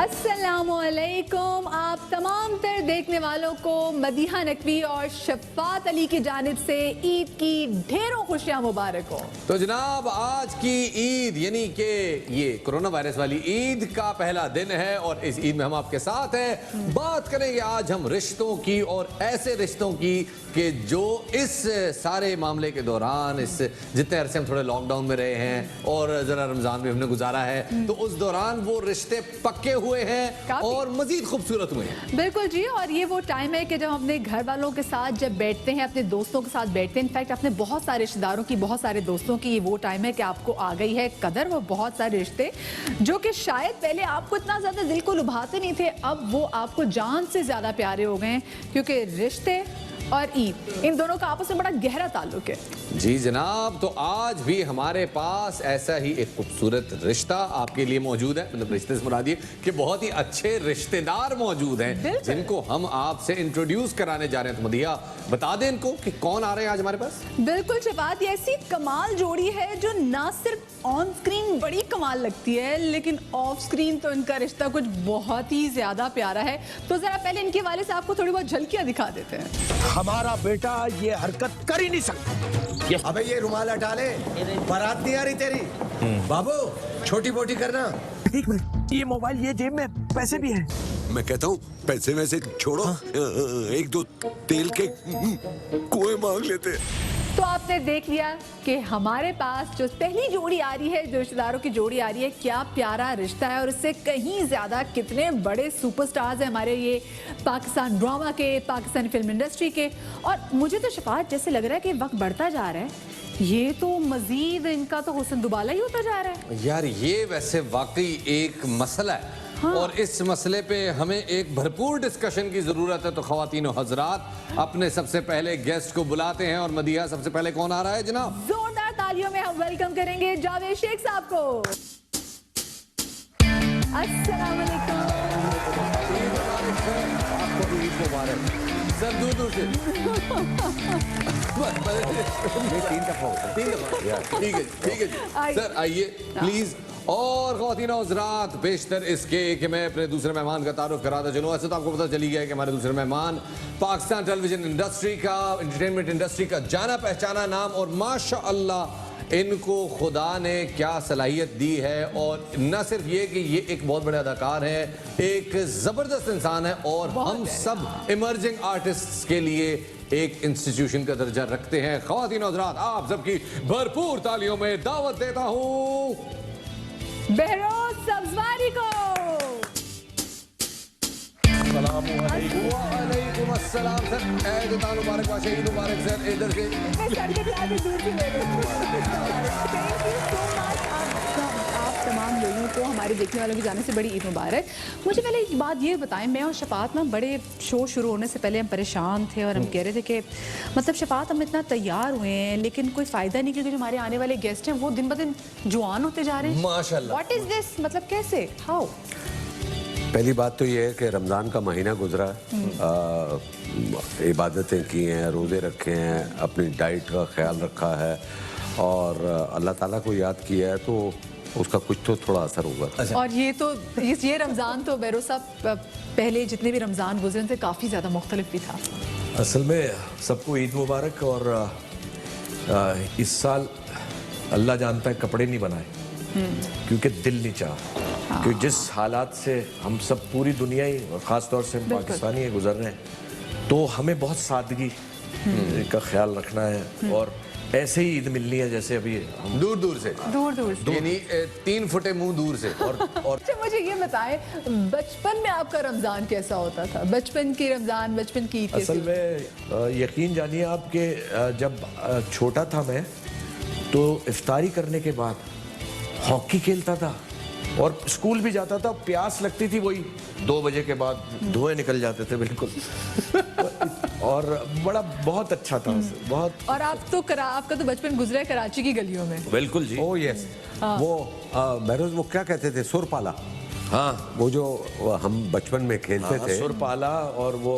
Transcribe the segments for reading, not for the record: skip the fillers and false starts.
अस्सलामुअलैकुम। आप तमाम तर देखने वालों को मदीहा नकवी और शफ़ात अली की जानिब से ईद की ढेरों खुशियाँ मुबारक हो। तो जनाब आज की ईद यानी कि ये कोरोना वायरस वाली ईद का पहला दिन है और इस ईद में हम आपके साथ हैं। बात करेंगे आज हम रिश्तों की और ऐसे रिश्तों की कि जो इस सारे मामले के दौरान इस जितने अरसे हम थोड़े लॉकडाउन में रहे हैं और ज़रा रमज़ान भी हमने गुजारा है तो उस दौरान वो रिश्ते पक्के हुए हैं और मजीद खूबसूरत हुए हैं। बिल्कुल जी, और ये वो टाइम है कि जब हम अपने घर वालों के साथ जब बैठते हैं, अपने दोस्तों के साथ बैठते हैं, इनफैक्ट अपने बहुत सारे रिश्तेदारों की, बहुत सारे दोस्तों की, ये वो टाइम है कि आपको आ गई है कदर वो बहुत सारे रिश्ते जो कि शायद पहले आपको इतना ज़्यादा दिल को लुभाते नहीं थे, अब वो आपको जान से ज़्यादा प्यारे हो गए हैं क्योंकि रिश्ते और ईद इन दोनों का आपस में बड़ा गहरा ताल्लुक है। जी जनाब, तो आज भी हमारे पास ऐसा ही एक खूबसूरत रिश्ता आपके लिए मौजूद है। मतलब रिश्ते से मुराद ये कि बहुत ही अच्छे रिश्तेदार मौजूद हैं जिनको हम आपसे इंट्रोड्यूस कराने जा रहे हैं। तो मदिया बता दें इनको कि कौन आ रहे हैं आज हमारे पास। बिल्कुल शफ़ात, ये ऐसी कमाल जोड़ी है जो ना सिर्फ ऑन स्क्रीन बड़ी कमाल लगती है लेकिन ऑफ स्क्रीन तो इनका रिश्ता कुछ बहुत ही ज्यादा प्यारा है। तो जरा पहले इनके वाले से आपको थोड़ी बहुत झलकियां दिखा देते हैं। हमारा बेटा ये हरकत कर ही नहीं सकता। अबे ये रुमाल हटा ले, बारात नहीं आ रही तेरी। बाबू छोटी मोटी करना। एक मिनट, ये मोबाइल ये जेब में पैसे भी हैं। मैं कहता हूँ पैसे वैसे छोड़ो। एक दो तेल के कुएं मांग लेते। तो आपने देख लिया कि हमारे पास जो पहली जोड़ी आ रही है, जो रिश्तेदारों की जोड़ी आ रही है, क्या प्यारा रिश्ता है और इससे कहीं ज्यादा कितने बड़े सुपरस्टार्स हैं हमारे ये पाकिस्तान ड्रामा के, पाकिस्तानी फिल्म इंडस्ट्री के। और मुझे तो शफ़ात जैसे लग रहा है कि वक्त बढ़ता जा रहा है, ये तो मजीद इनका तो हुस्न दुबाला ही होता जा रहा है। यार ये वैसे वाकई एक मसला है। हाँ। और इस मसले पे हमें एक भरपूर डिस्कशन की जरूरत है। तो ख्वातीन और हजरात अपने सबसे पहले गेस्ट को बुलाते हैं और मदिया सबसे पहले कौन आ रहा है जनाब? जोरदार तालियों में हम वेलकम करेंगे जावेद शेख साहब को। अस्सलाम वालेकुम। सर दूर दूर से तीन दफा होता है। ठीक है जी। सर आइए प्लीज। और ख्वातीन और हज़रात बेशतर इसके कि मैं अपने दूसरे मेहमान का तारुफ कराता चलूँ। ऐसे तो आपको पता चली गया है कि हमारे दूसरे मेहमान पाकिस्तान टेलीविजन इंडस्ट्री का, एंटरटेनमेंट इंडस्ट्री का जाना पहचाना नाम, और माशाअल्लाह इनको खुदा ने क्या सलाहियत दी है। और न सिर्फ ये कि ये एक बहुत बड़े अदाकार हैं, एक ज़बरदस्त इंसान है और हम सब इमर्जिंग आर्टिस्ट के लिए एक इंस्टीट्यूशन का दर्जा रखते हैं। ख्वातीन और हज़रात आप सबकी भरपूर तालियों में दावत देता हूँ बहरोज सब्जवारी को। वालेकुम अस्सलाम सर। ऐद मुबारक व शहीद मुबारक सर। इधर से आप तमाम लोगों को, हमारे देखने वालों की जाने से बड़ी ईद मुबारक। मुझे पहले एक बात ये बताएं, मैं और शफ़ात ना बड़े शो शुरू होने से पहले हम परेशान थे और हम कह रहे थे कि मतलब शफ़ात हम इतना तैयार हुए हैं लेकिन कोई फ़ायदा नहीं क्योंकि जो हमारे आने वाले गेस्ट हैं वो दिन ब दिन जवान होते जा रहे हैं। माशाल्लाह। व्हाट इज़ दिस, मतलब कैसे, हाउ? पहली बात तो ये है कि रमज़ान का महीना गुजरा, इबादतें की हैं, रोज़े रखे हैं, अपनी डाइट का ख्याल रखा है और अल्लाह ताला को याद किया है तो उसका कुछ तो थोड़ा असर होगा। और ये तो ये रमज़ान तो बैरो साहब पहले जितने भी रमज़ान गुजरे थे काफ़ी ज़्यादा मुख्तलिफ भी था। असल में सबको ईद मुबारक। और इस साल अल्लाह जानता है कपड़े नहीं बनाए क्योंकि दिल नहीं चाहा। क्योंकि जिस हालात से हम सब पूरी दुनिया ही और ख़ास तौर से पाकिस्तानी ही गुजर रहे हैं तो हमें बहुत सादगी का ख्याल रखना है और ऐसे ही ईद मिलनी है जैसे अभी हम दूर दूर से यानी 3 फुटे मुंह दूर से। और अच्छा मुझे ये बताएं, बचपन में आपका रमज़ान कैसा होता था? बचपन की रमज़ान, बचपन की ईद असल में यकीन जानिए आप कि जब छोटा था मैं तो इफ्तारी करने के बाद हॉकी खेलता था और स्कूल भी जाता था। प्यास लगती थी वही 2 बजे के बाद, धुएं निकल जाते थे बिल्कुल। और बड़ा बहुत अच्छा था बहुत। और आपका तो बचपन गुजरा है कराची की गलियों में। बिल्कुल जी। Oh yes. वो बहरोज वो क्या कहते थे, सुरपाला। हाँ, वो जो हम बचपन में खेलते थे, सुरपाला। और वो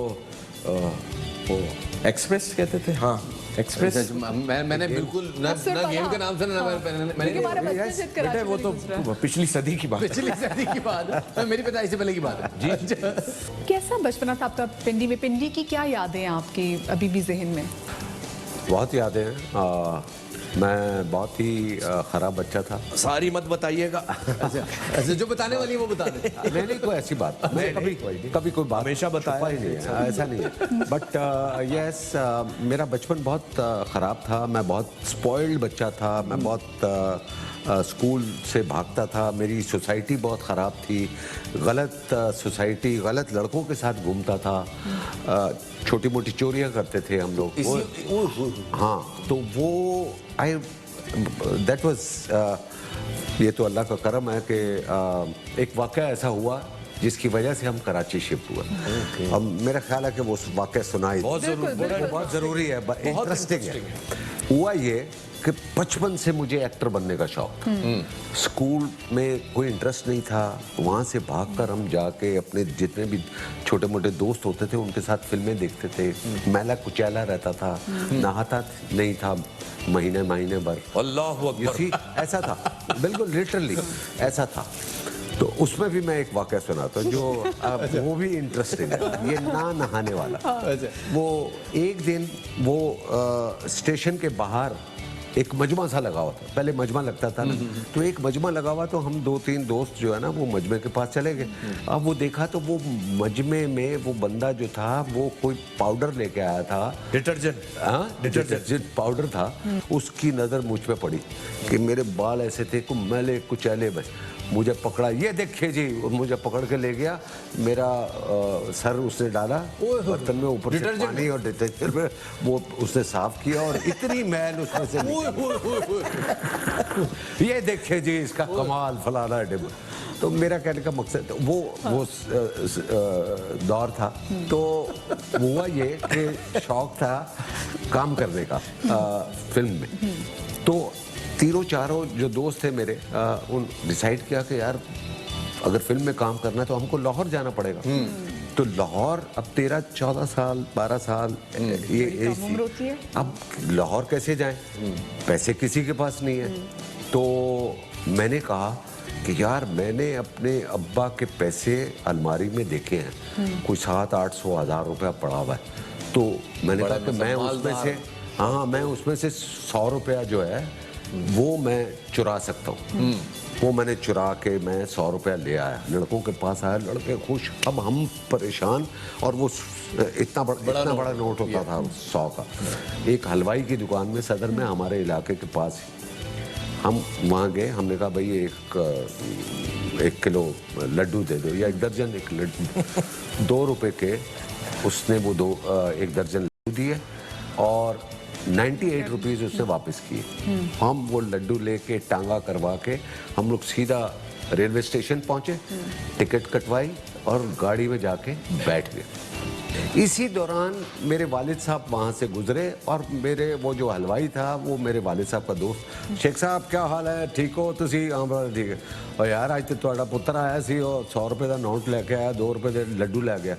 एक्सप्रेस कहते थे। हाँ एक्सप्रेस मैंने बिल्कुल ना गेम का नाम सुना ना मैंने क्योंकि हमारा बचपन जिद करा बेटा वो तो पिछली सदी की बात है। पिछली सदी की बात है, मेरी पैदाइश से पहले की बात है जी। कैसा बचपना था आपका पिंडी में? पिंडी की क्या यादें हैं आपकी अभी भी जहन में? बहुत यादें हैं। मैं बहुत ही खराब बच्चा था। सारी मत बताइएगा। अच्छा जो बताने वाली है वो बता दे। नहीं कोई ऐसी बात मैं कभी कोई बात हमेशा बताया छुपा ही नहीं है, ऐसा नहीं है। बट यस मेरा बचपन बहुत ख़राब था। मैं बहुत स्पॉइल्ड बच्चा था। मैं बहुत स्कूल से भागता था। मेरी सोसाइटी बहुत ख़राब थी। गलत सोसाइटी, गलत लड़कों के साथ घूमता था। छोटी मोटी चोरियां करते थे हम लोग। हाँ तो वो दैट वाज ये तो अल्लाह का करम है कि एक वाक़या ऐसा हुआ जिसकी वजह से हम कराची शिफ्ट हुए। अब मेरा ख्याल है कि वो वाक़या सुनाई बहुत ज़रूरी है, इंटरेस्टिंग है। हुआ ये कि बचपन से मुझे एक्टर बनने का शौक। स्कूल में कोई इंटरेस्ट नहीं था। वहाँ से भागकर हम जाके अपने जितने भी छोटे मोटे दोस्त होते थे उनके साथ फिल्में देखते थे। मैला कुचैला रहता था, नहाता नहीं था महीने भर। अल्लाह अकबर। ऐसा था, बिल्कुल लिटरली ऐसा था। तो उसमें भी मैं एक वाक़या सुनाता हूँ जो वो भी इंटरेस्टिंग है। ये ना नहाने वाला। वो एक दिन वो स्टेशन के बाहर एक मजमा सा लगा हुआ था। पहले मजमा लगता था ना, तो एक मजमा लगा हुआ, तो हम 2-3 दोस्त जो है ना वो मजमे के पास चले गए। अब वो देखा तो वो मजमे में वो बंदा जो था वो कोई पाउडर लेके आया था, डिटर्जेंट। हाँ डिटर्जेंट पाउडर था। उसकी नज़र मुझ पे पड़ी कि मेरे बाल ऐसे थे को मैले कुचैले बस। मुझे पकड़ा, ये देखिए जी, मुझे पकड़ के ले गया। मेरा सर उसने डाला बर्तन में, ऊपर से पानी और डिटर्जेंट में वो उसने साफ किया और इतनी मैल उसमें से ये देखिए जी इसका कमाल फलाना डिब। तो मेरा कहने का मकसद वो दौर था। तो हुआ ये कि शौक था काम करने का फिल्म में। तो तीनों चारों जो दोस्त थे मेरे उन डिसाइड किया कि यार अगर फिल्म में काम करना है तो हमको लाहौर जाना पड़ेगा। तो लाहौर अब 13-14 साल 12 साल ये एज थी। अब लाहौर कैसे जाएं? पैसे किसी के पास नहीं है। तो मैंने कहा कि यार मैंने अपने अब्बा के पैसे अलमारी में देखे हैं, कोई 700-800 रुपया पड़ा हुआ है। तो मैंने कहा कि मैं उसमें से मैं उसमें से 100 रुपया जो है वो मैं चुरा सकता हूँ। वो मैंने चुरा के मैं 100 रुपया ले आया, लड़कों के पास आया, लड़के खुश, अब हम परेशान। और वो इतना बड़ा नोट होता था 100 का। एक हलवाई की दुकान में सदर में हमारे इलाके के पास हम वहाँ गए। हमने कहा भाई 1 किलो लड्डू दे दो या 1 दर्जन एक लड्डू। 2 रुपए के उसने वो 1 दर्जन लड्डू दिए और 98 रुपीज़ उससे वापस किए। हम वो लड्डू लेके टांगा करवा के हम लोग सीधा रेलवे स्टेशन पहुंचे, टिकट कटवाई और गाड़ी में जाके बैठ गए। इसी दौरान मेरे वालिद साहब वहाँ से गुजरे और मेरे वो जो हलवाई था वो मेरे वालिद साहब का दोस्त, शेख साहब क्या हाल है, ठीक हो तुसी? हाँ बड़ा ठीक है। और यार आज तो ਤੁਹਾਡਾ पुत्र आया सी और 100 रुपये का नोट लेके आया, 2 रुपये के लड्डू ले गया।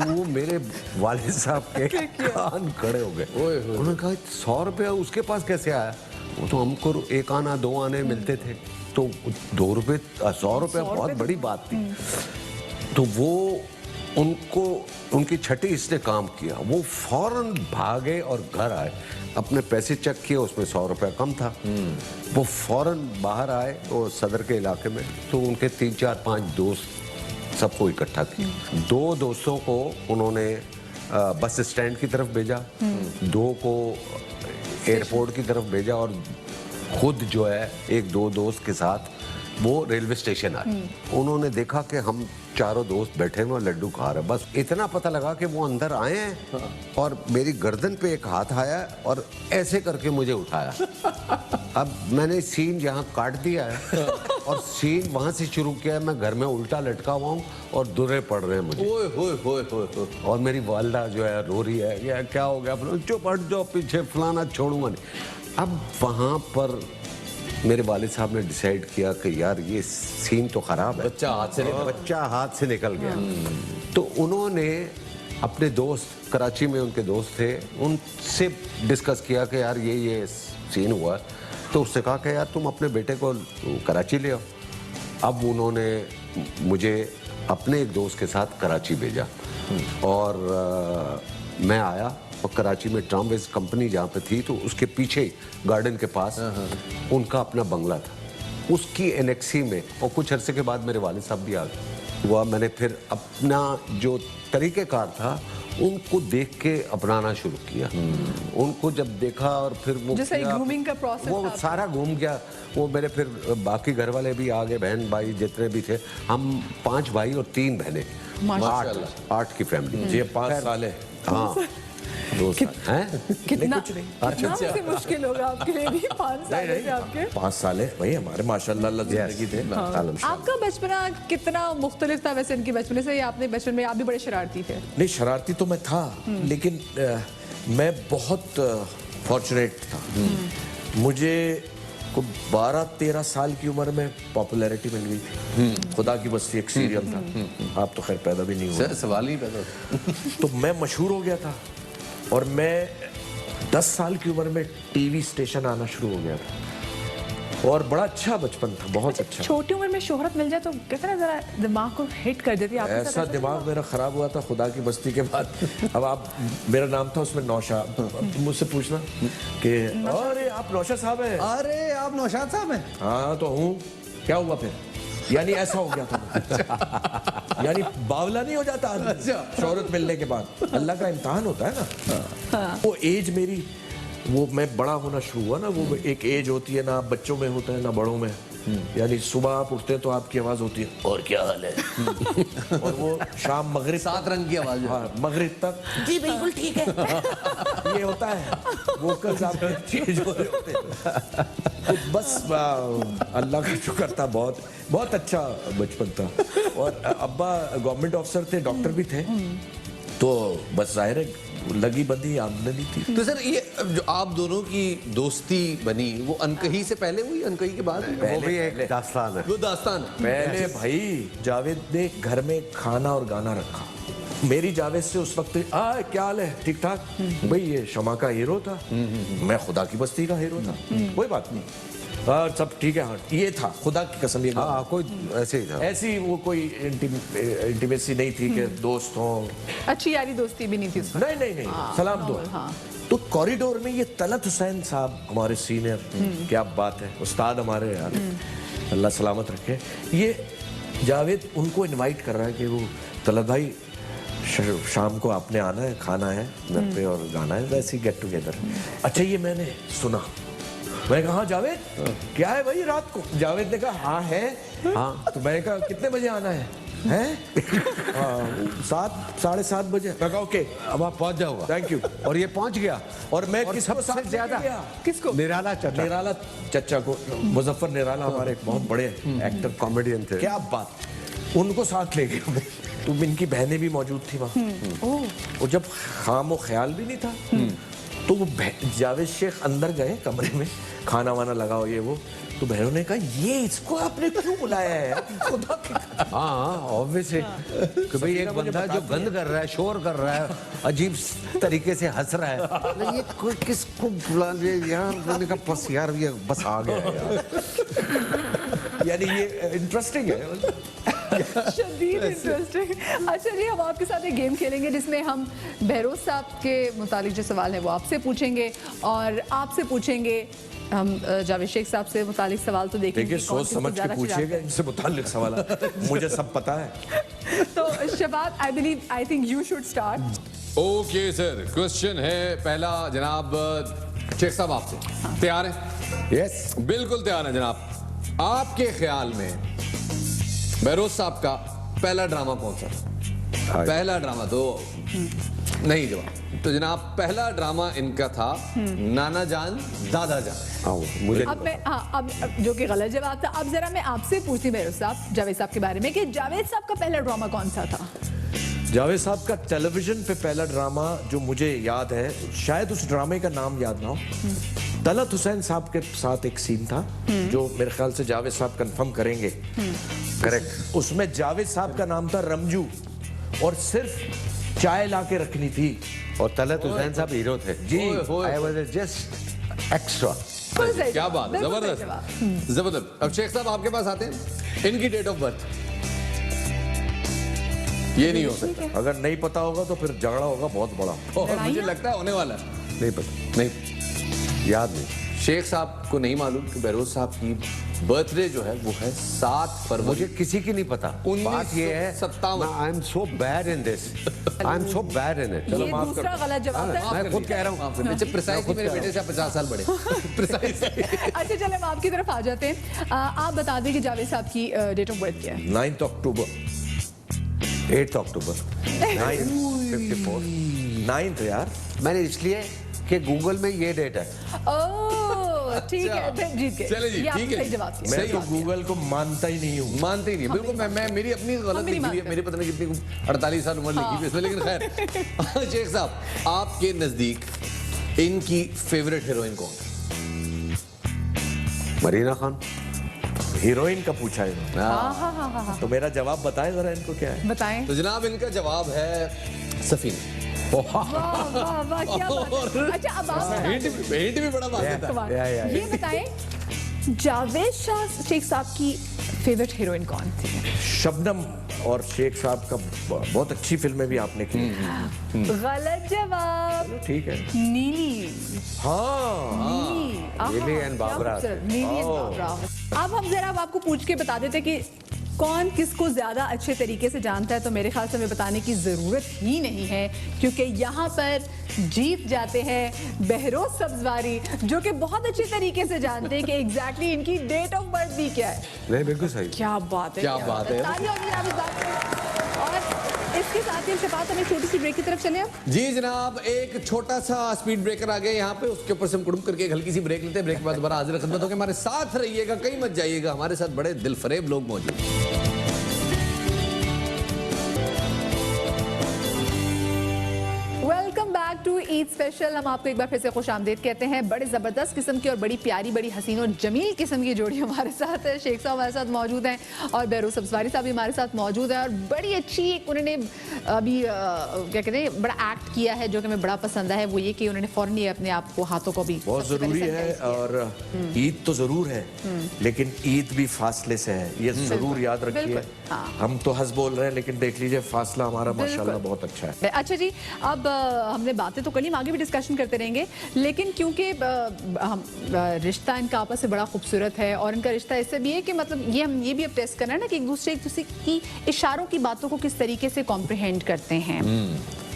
वो मेरे वालिद साहब के कान खड़े हो गए। उन्होंने कहा 100 रुपया उसके पास कैसे आया? वो तो हमको 1 आना 2 आने मिलते थे, तो 2 रुपये 100 रुपया बहुत बड़ी बात थी। तो वो उनको उनकी छठी इसने काम किया। वो फौरन भागे और घर आए, अपने पैसे चेक किए, उसमें 100 रुपया कम था। वो फौरन बाहर आए वो सदर के इलाके में। तो उनके 3-4-5 दोस्त सबको इकट्ठा किया। 2 दोस्तों को उन्होंने बस स्टैंड की तरफ भेजा, 2 को एयरपोर्ट की तरफ भेजा और खुद जो है 1-2 दोस्त के साथ वो रेलवे स्टेशन आए। उन्होंने देखा कि हम चारों दोस्त बैठे हुए लड्डू खा रहे। बस इतना पता लगा कि वो अंदर आए हैं और मेरी गर्दन पे एक हाथ आया और ऐसे करके मुझे उठाया। अब मैंने सीन यहाँ काट दिया है और सीन वहाँ से शुरू किया है। मैं घर में उल्टा लटका हुआ हूँ और दुर्रे पड़ रहे हैं मुझे। और मेरी वालदा जो है रो रही है, या क्या हो गया? चुप हट जाओ पीछे, फलाना छोड़ूंगा नहीं। अब वहाँ पर मेरे वालिद साहब ने डिसाइड किया कि यार ये सीन तो खराब है, बच्चा हाथ से निकल गया। तो उन्होंने अपने दोस्त कराची में उनके दोस्त थे, उनसे डिस्कस किया कि यार ये सीन हुआ। तो उससे कहा कि यार तुम अपने बेटे को कराची ले आओ। अब उन्होंने मुझे अपने एक दोस्त के साथ कराची भेजा और मैं आया और कराची में ट्रामवेज कंपनी जहाँ पे थी तो उसके पीछे गार्डन के पास उनका अपना बंगला था। उसकी एनेक्सी में और कुछ अरसे के बाद मेरे वालिद साहब भी आ गए। हुआ मैंने फिर अपना जो तरीक़ेकार था उनको देख के अपनाना शुरू किया। उनको जब देखा और फिर वो जैसे किया, grooming का process वो था। सारा घूम गया। वो मेरे फिर बाकी घर वाले भी आ गए, बहन भाई जितने भी थे, हम 5 भाई और 3 बहनें, माशाल्लाह। 8 की फैमिली। ये 5 साल है। हाँ 2 साल हैं। कितना कुछ नहीं। कितना से मुश्किल होगा आपके लिए भी 5 साल से आपके। 5 साल है भाई हमारे, माशाल्लाह अल्लाह जिंदगी दे। आपका बचपना कितना मुख्तलिफ था वैसे इनके बचपने से? या आपने बचपन में आप भी बड़े शरारती थे? नहीं, शरारती तो मैं था, लेकिन मैं बहुत फॉर्चुनेट था। मुझे को 12-13 साल की उम्र में पॉपुलैरिटी मिल गई थी। खुदा की बस्ती एक सीरियल था, आप तो खैर पैदा भी नहीं हुए। सवाल ही पैदा तो मैं मशहूर हो गया था और मैं 10 साल की उम्र में टीवी स्टेशन आना शुरू हो गया था और बड़ा अच्छा बचपन था, बहुत अच्छा। छोटी उम्र में शोहरत मिल जाए तो कहते ना जरा दिमाग को हिट कर देती है। आपके साथ ऐसा दिमाग मेरा खराब हुआ था खुदा की बस्ती के बाद। अब आप, मेरा नाम था उसमें नौशा, मुझसे पूछना कि अरे आप नौशा साहब हैं? अरे आप नौशाद साहब हैं? हाँ तो हूँ। क्या हुआ फिर? यानी ऐसा हो गया था। यानी बावला नहीं हो जाता आदमी शोहरत मिलने के बाद। अल्लाह का इम्तिहान होता है ना। वो एज मेरी, वो मैं बड़ा होना शुरू हुआ ना, वो एक एज होती है ना, आप बच्चों में होता है ना बड़ों में। यानी सुबह आप उठते हैं तो आपकी आवाज होती है और क्या हाल है, और वो शाम मगरिब 7 रंग की आवाज। हाँ मगरिब तक जी बिल्कुल ठीक है ये होता है। वोकल्स आपके चेंज हो रहे होते हैं। तो बस अल्लाह का शुक्र था, बहुत बहुत अच्छा बचपन था। और अब्बा गवर्नमेंट ऑफिसर थे, डॉक्टर भी थे, तो बस जाहिर है लगी बंदी आमदनी थी। तो सर ये जो आप दोनों की दोस्ती बनी वो अनकही से पहले हुई, अनकही के बाद? वो भी एक दास्तान है। वो दास्तान है। पहले भाई जावेद ने घर में खाना और गाना रखा। मेरी जावेद से उस वक्त क्या हाल है, ठीक ठाक? भाई ये शमा का हीरो था, मैं खुदा की बस्ती का हीरो था, कोई बात नहीं, हाँ सब ठीक है। हाँ ये था, खुदा की कसम ये हाँ कोई ऐसे ही था। ऐसी वो कोई इंटीमेसी नहीं थी कि दोस्त हों। अच्छी यारी दोस्ती भी नहीं थी उसमें। नहीं नहीं नहीं, सलाम दो। हाँ। तो कॉरिडोर में ये तलत हुसैन साहब हमारे सीनियर, क्या बात है, उस्ताद हमारे यार, अल्लाह सलामत रखे। ये जावेद उनको इनवाइट कर रहा है कि वो तलत भाई शाम को आपने आना है, खाना है घर पे और गाना है, वैसे ही गेट टुगेदर। अच्छा ये मैंने सुना, मैं कहा जावेद क्या है भाई रात को? जावेद ने कहा हाँ है। हाँ तो मैंने कहा कितने बजे आना है? हैं? 7-7:30 बजे। मैं कहा ओके अब आप पहुंच जाओगा। Thank you. और ये पहुंच गया। और मैं और किसको सबसे साथ ज्यादा लेके गया? किसको? निराला चचा, निराला चचा को, मुजफ्फर निराला हमारे बहुत बड़े एक्टर कॉमेडियन थे। क्या बात, उनको साथ ले गया मैं। तो इनकी बहनें भी मौजूद थी वहाँ। और जब खामो ख्याल भी नहीं था तो वो जावेद शेख अंदर गए कमरे में, खाना वाना लगाओ ये वो, तो बहनों ने कहा ये इसको आपने क्यों बुलाया है? खुदा की हाँ ऑब्वियसली कि भाई एक बंदा जो गंद कर रहा है, शोर कर रहा है, अजीब तरीके से हंस रहा है, नहीं ये कोई किसको बुला ले यार? मैंने कहा बस यार ये बस आ गया यार। यानी ये इंटरेस्टिंग है। शदीद इंटरेस्टिंग। अच्छा जी, हम आपके साथ एक गेम खेलेंगे जिसमें हम बहरोज साहब के मुतालिक जो सवाल है वो आपसे पूछेंगे और आपसे पूछेंगे हम जावेद शेख साहब से मुतालिक सवाल। तो देखिए कौन सोच किसको समझ के ज़्यादा पूछिएगा चिढ़ाता इनसे मुताल्लिक सवाल, मुझे सब पता है। है। तो Shabab I think you should start. Okay sir, question है पहला जनाब शेख साहब आपसे। तैयार है? यस बिल्कुल तैयार है जनाब। आपके ख्याल में बहरोज साहब का पहला ड्रामा कौन सा था? पहला ड्रामा तो नहीं जवाब। तो जनाब पहला ड्रामा इनका था नाना जान दादा जान। मुझे अब मैं अब जो कि गलत जवाब था। अब जरा मैं आपसे पूछती बहरोज साहब, जावेद साहब के बारे में कि जावेद साहब का पहला ड्रामा कौन सा था? जावेद साहब का टेलीविजन पे पहला ड्रामा जो मुझे याद है, शायद उस ड्रामे का नाम याद ना हो, तलत हुसैन साहब के साथ एक सीन था जो मेरे ख्याल से जावेद साहब कंफर्म करेंगे। करेक्ट। उसमें जावेद साहब का नाम था रमजू और सिर्फ चाय ला के रखनी थी। और तलत हुसैन साहब हीरो थे जी। I was just extra. बिल्कुल सही क्या बात है, बिल्कुल सही जबरदस्त जवाब। जबरदस्त। अब शेख साहब आपके पास आते हैं, इनकी डेट ऑफ बर्थ ये नहीं हो सकता। अगर नहीं पता होगा तो फिर झगड़ा होगा बहुत बड़ा। और मुझे लगता है होने वाला है। नहीं पता, नहीं, याद नहीं। शेख साहब को नहीं मालूम कि बहरोज साहब की बर्थडे जो है वो है 7 फरवरी। मुझे किसी की नहीं पता। बात ये है 1957। I am so bad in this, I am so bad in it. ये दूसरा गलत जवाब है। मैं खुद कह रहा हूँ। माफ कर दीजिए, प्रिसाइसली मेरे बेटे से आप 50 साल बड़े। प्रिसाइसली। अच्छा चले हम आपकी तरफ आ जाते हैं। आप बता दें कि जावेद साहब की डेट ऑफ बर्थ क्या है? 9 अक्टूबर 8 अक्टूबर 1954। 9 यार। मैंने इसलिए कि गूगल में ये डेट है। ओह ठीक है, फिर जीत गए। चले जी, ये आपने ठीक है। सही जवाब दिया। मैं सही तो बात गूगल को मानता ही नहीं हूँ। मानते ही नहीं, बिल्कुल। मैं मेरी अपनी गलत भी नहीं लिखी हुई है, मानते। मेरी पता नहीं कितनी 48 साल उम्र लिखी हुई है इसमें, लेकिन खैर। शेख साहब आपके नजदीक इनकी फेवरेट हीरोइन कौन है? मरीना खान। हीरोइन का पूछा है इन्होंने। हाँ। तो मेरा जवाब बताएं जरा इनको क्या है। बताएं। तो जनाब इनका जवाब है सफीना। वाह वाह वाह क्या बात है। अच्छा अब आप बताएं। हिंट भी बड़ा वाज़ेह था। कमाल। या। ये बताएं जावेद शाह शेख साहब की फेवरेट हीरोइन कौन थी? शबनम और शेख साहब का बहुत अच्छी फिल्में भी आपने की। गलत जवाब। ठीक है। नीली। हाँ नीली। आहा, नीली एंड क्या बाबरा। खूबसूरत। नीली एंड बाबरा। अब हम जरा अब आपको पूछ के बता देते कि कौन किसको ज्यादा अच्छे तरीके से जानता है, तो मेरे ख्याल से हमें बताने की जरूरत ही नहीं है, क्योंकि यहाँ पर जीत जाते हैं बहरोज सब्जवारी, जो कि बहुत अच्छे तरीके से जानते हैं कि एग्जैक्टली इनकी डेट ऑफ बर्थ भी क्या है। नहीं बिल्कुल सही। क्या बात है, क्या बात है। तालियां होंगी आप इस बात पे। और इसके साथ ही शफात हमें छोटी सी ब्रेक की तरफ चले अब। जी जनाब, एक छोटा सा स्पीड ब्रेकर आ गया यहाँ पे, उसके ऊपर से हम कुड़ुम करके एक हल्की सी ब्रेक लेते हैं। ब्रेक के बाद दोबारा हाजिर खिदमत होकर हमारे साथ रहिएगा, कहीं मत जाइएगा। हमारे साथ बड़े दिलफरेब लोग मौजूद हैं। Welcome back to Eid special. हम आपको एक बार फिर से खुशामदीद कहते हैं। बड़े ज़बरदस्त किस्म की और बड़ी प्यारी, बड़ी हसीन और जमील किस्म की जोड़ी हमारे साथ है। शेख साहब हमारे साथ मौजूद हैं और बहरोज सब्जवारी साहब भी हमारे साथ मौजूद हैं। और बड़ी अच्छी एक उन्होंने अभी क्या कहते हैं बड़ा एक्ट किया है, जो कि हमें बड़ा पसंद है। वो ये कि उन्होंने फ़ौरन ही अपने आप को हाथों को भी बहुत सबसे पहले जरूरी है। sanitize किया। और ईद तो जरूर है, लेकिन ईद भी फासले से है, ये जरूर याद रखिए। बिल्कुल, हाँ। हम तो हंस बोल रहे हैं, लेकिन देख लीजिए फासला हमारा माशाल्लाह बहुत अच्छा है। अच्छा जी, अब हमने बातें तो कल ही आगे भी डिस्कशन करते रहेंगे, लेकिन क्योंकि रिश्ता इनका आपस में बड़ा खूबसूरत है, और इनका रिश्ता इससे भी है कि मतलब ये हम ये भी अब टेस्ट करना है ना कि एक दूसरे की इशारों की बातों को किस तरीके से कॉम्प्रिहेंड करते हैं।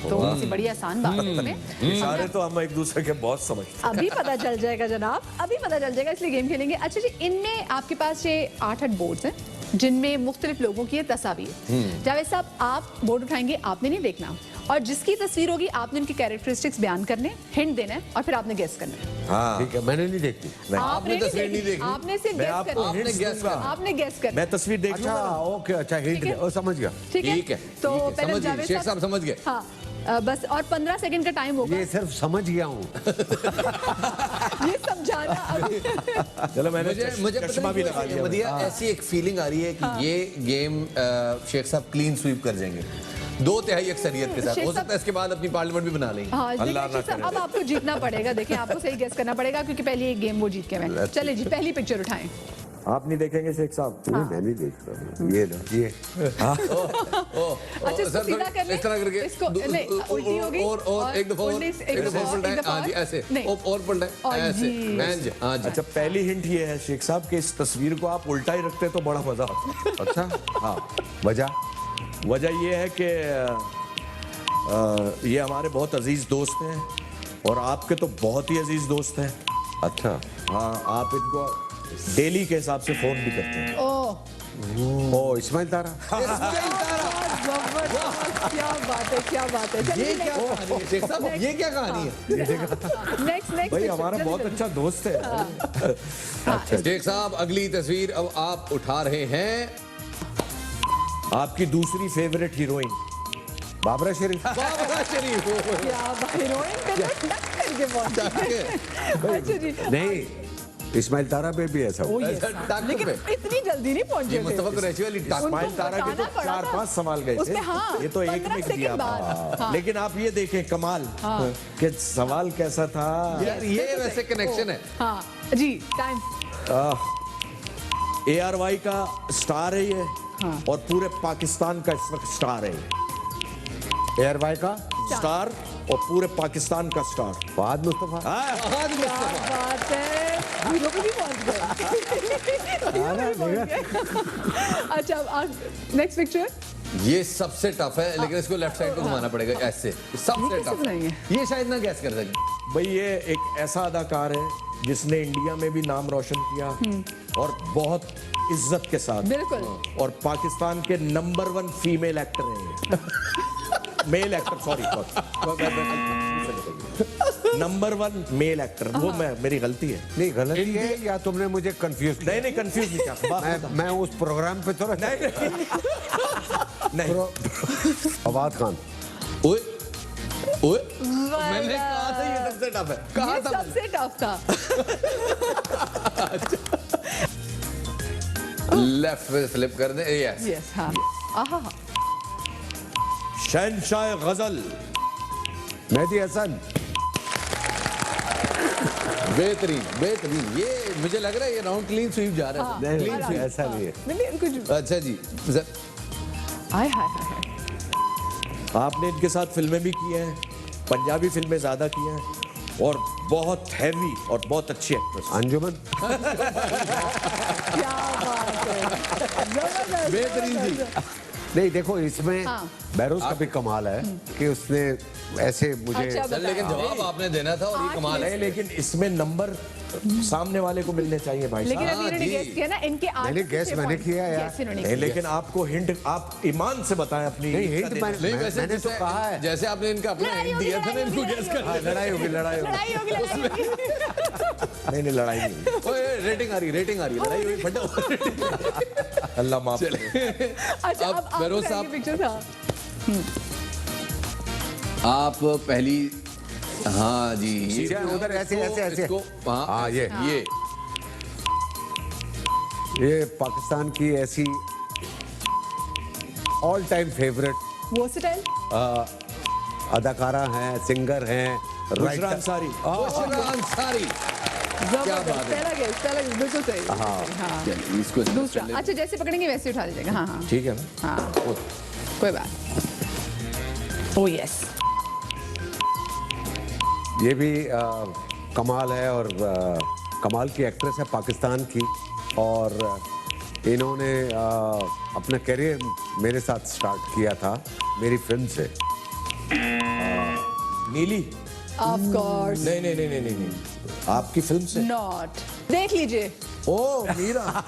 तो ऐसी बड़ी आसान बात है इसमें। इशारे तो हम एक दूसरे के बहुत समझते अभी पता चल जाएगा जनाब, अभी पता चल जाएगा, इसलिए गेम खेलेंगे। अच्छा जी, इनमें आपके पास ये 8 बोर्ड्स हैं जिनमें मुख्तलिफ लोगों की तस्वीर। जावेद साहब आप बोर्ड उठाएंगे, आपने नहीं देखना, और जिसकी तस्वीर होगी आपने उनकी कैरेक्टरिस्टिक्स बयान करने, हिंट देना है, और फिर आपने गेस करना है। हाँ ठीक है, मैंने नहीं देखी। आपने तस्वीर नहीं देखी। आपने सिर्फ मैं गेस आपको करना आपने hints guess दूंगा। करना। आपने गेस करना मैं तस्वीर देख अच्छा लूंगा। ओके, अच्छा हिंट ठीक है। दे। समझ गया। ठीक है, ठीक है, तो ठीक है, पहले समझ गए, जावेद शेख साहब समझ गए। हाँ बस, और 15 सेकंड का टाइम होगा ये सिर्फ समझ गया हूँ। ये समझाना अभी। चलो मैंने मुझे चश्मा भी लगा लिया। मदिया, ऐसी एक फीलिंग आ रही है कि ये गेम शेख साहब क्लीन स्वीप कर जाएंगे 2/3 अक्सरियत के साथ। शेख हो साहब- सकता है इसके बाद अपनी पार्लियामेंट भी बना लेंगे। हाँ अल्लाह लेकिन ना शेख साहब, करे। अब आपको जीतना पड़ेगा। देखिए आपको सही गेस करना पड़ेगा, क्योंकि पहले एक गेम वो जीत के मैं। चले जी, पहली पिक्चर उठाएं। आप नहीं देखेंगे शेख साहब? नहीं, मैं नहीं देख रहा हूँ। ये लो, ये अच्छा, इसको सीधा कर लें। इस तरह करके इसको नहीं, उल्टी हो गई। और एक दफा और उल्टी- एक दफा और पलटाएं। हाँ जी, ऐसे नहीं। और पलटाएं और ऐसे। जी। हाँ जी, हाँ जी। अच्छा, पहली हिंट ये है शेख साहब कि इस तस्वीर को आप उल्टा ही रखते तो बड़ा मजा आता। अच्छा हाँ, वजह वजह ये है कि ये हमारे बहुत अजीज दोस्त हैं, और आपके तो बहुत ही अजीज दोस्त हैं। अच्छा हाँ, आप इनको डेली के हिसाब से फोन भी करते हैं। ओह ओ इस्माइल तारा। जबरदस्त, क्या बात है, क्या बात है। ये चलिए क्या कहानी है शेख साहब? ये क्या कहानी है? नेक्स्ट भाई हमारा बहुत अच्छा दोस्त है। शेख साहब, अगली तस्वीर अब आप उठा रहे हैं। आपकी दूसरी फेवरेट हीरोइन बाबरा शरीफ। बाबरा शरीफ। क्या हीरोइन पे तो टक करके पहुंचा। अच्छा जी, नहीं, इस्माइल तारा पे भी ऐसा हुआ। Oh, yes, ऐसा हाँ। टाकू लेकिन पे? इतनी जल्दी नहीं पहुंचे ये थे। मुस्तफा कुरैशी वाली टाक उनको इस्माइल तारा के तो बताना पड़ा था। 4-5 सवाल गए थे। उसमें हाँ, ये तो एक 15 में सेकंड दिया बाद। हाँ। लेकिन आप ये देखें कमाल कि सवाल कैसा था। यार ये वैसे कनेक्शन है। हाँ जी, टाइम। ARY का स्टार है ये और पूरे पाकिस्तान का इस वक्त स्टार है ये। एयरवाई का स्टार और पूरे पाकिस्तान का स्टार। फहद मुस्तफा। हाँ, जी, क्या मुस्तफा। बात है, हीरो पे भी पहुंच गए। हीरो पे भी पहुंच गए। अच्छा, अब नेक्स्ट पिक्चर। ये सबसे टफ है, लेकिन इसको लेफ्ट साइड को घुमाना पड़ेगा ऐसे। सबसे कैसे टफ बनाएंगे? ये शायद ना गैस कर सके। भाई ये एक ऐसा अदाकार है जिसने इंडिया में भी नाम रोशन किया और बहुत इज्जत के साथ। बिल्कुल। और पाकिस्तान के नंबर 1 फीमेल एक्टर हैं male actor, sorry number 1 male actor. वो मेरी गलती है। नहीं गलती है या तुमने मुझे कंफ्यूज किया? नहीं कंफ्यूज नहीं किया। मैं उस प्रोग्राम पे तो नहीं फवाद खान। ओए ओए, मैंने कहा था ये सबसे टफ है। कहा ये था मैंने। सबसे टफ था। लेफ्ट पे फ्लिप कर दे। यस यस, हाँ। आहा, शहंशाह गजल मेहदी हसन। बेहतरीन बेहतरीन। ये मुझे लग रहा है ये राउंड क्लीन स्वीप जा रहा है। नहीं Clean नहीं, sweep। ऐसा नहीं है। नहीं कुछ। अच्छा जी हाय हाय हाय। आपने इनके साथ फिल्में भी की हैं, पंजाबी फिल्में ज्यादा की हैं और बहुत हैवी और बहुत अच्छी एक्ट्रेस। अंजुमन। क्या बात है, जबरदस्त, बेहतरीन जी। जबरदस्त। नहीं देखो इसमें हाँ। बैरोज का भी कमाल है कि उसने ऐसे मुझे अच्छा, सर लेकिन जवाब आपने देना था और ये कमाल है। नहीं लेकिन इसमें नंबर सामने वाले को मिलने चाहिए भाई लेकिन साहब। अभी इन्होंने जी। गेस किया ना, इनके 8 मैंने guess मैंने किया यार। नहीं लेकिन आपको हिंट आप ईमान से बताएं अपनी नहीं हिंट हिंट का मैंने देना। नहीं वैसे मैंने तो जैसे- कहा है। जैसे आपने इनका अपना लड़ाई हिंट होगी, दिया था ना, लड़ाई इनको होगी, गैस लड़ाई कर। हाँ, लड़ाई होगी लड़ाई होगी। लड़ाई होगी, लड़ाई होगी। नहीं लड़ाई नहीं। ओए रेटिंग आ रही लड़ाई हुई फटा। अल्लाह माफ करे। अच्छा, अब अब आप बेरोज बताइए साहब। पिक्चर था। आप पहली, हाँ जी सीधा उधर ऐसे ऐसे ऐसे। इसको हाँ हाँ, ये। ये पाकिस्तान की ऐसी ऑल टाइम फेवरेट वर्सेटाइल। अदाकारा हैं, सिंगर हैं, बुशरा अंसारी। बुशरा अंसारी। जबरदस्त, बात है। पहला गेस बिल्कुल सही। हाँ। चलिए, इसको दूसरा, अच्छा जैसे पकड़ेंगे वैसे उठा लीजिएगा। हाँ हाँ ठीक है ना। हाँ, कोई बात। ओ यस। ये भी कमाल है और कमाल की एक्ट्रेस है पाकिस्तान की और इन्होंने अपना करियर मेरे साथ स्टार्ट किया था मेरी फिल्म से। नीली। ऑफ कोर्स नहीं आपकी फिल्म से। नॉट। देख लीजिए। ओ मीरा।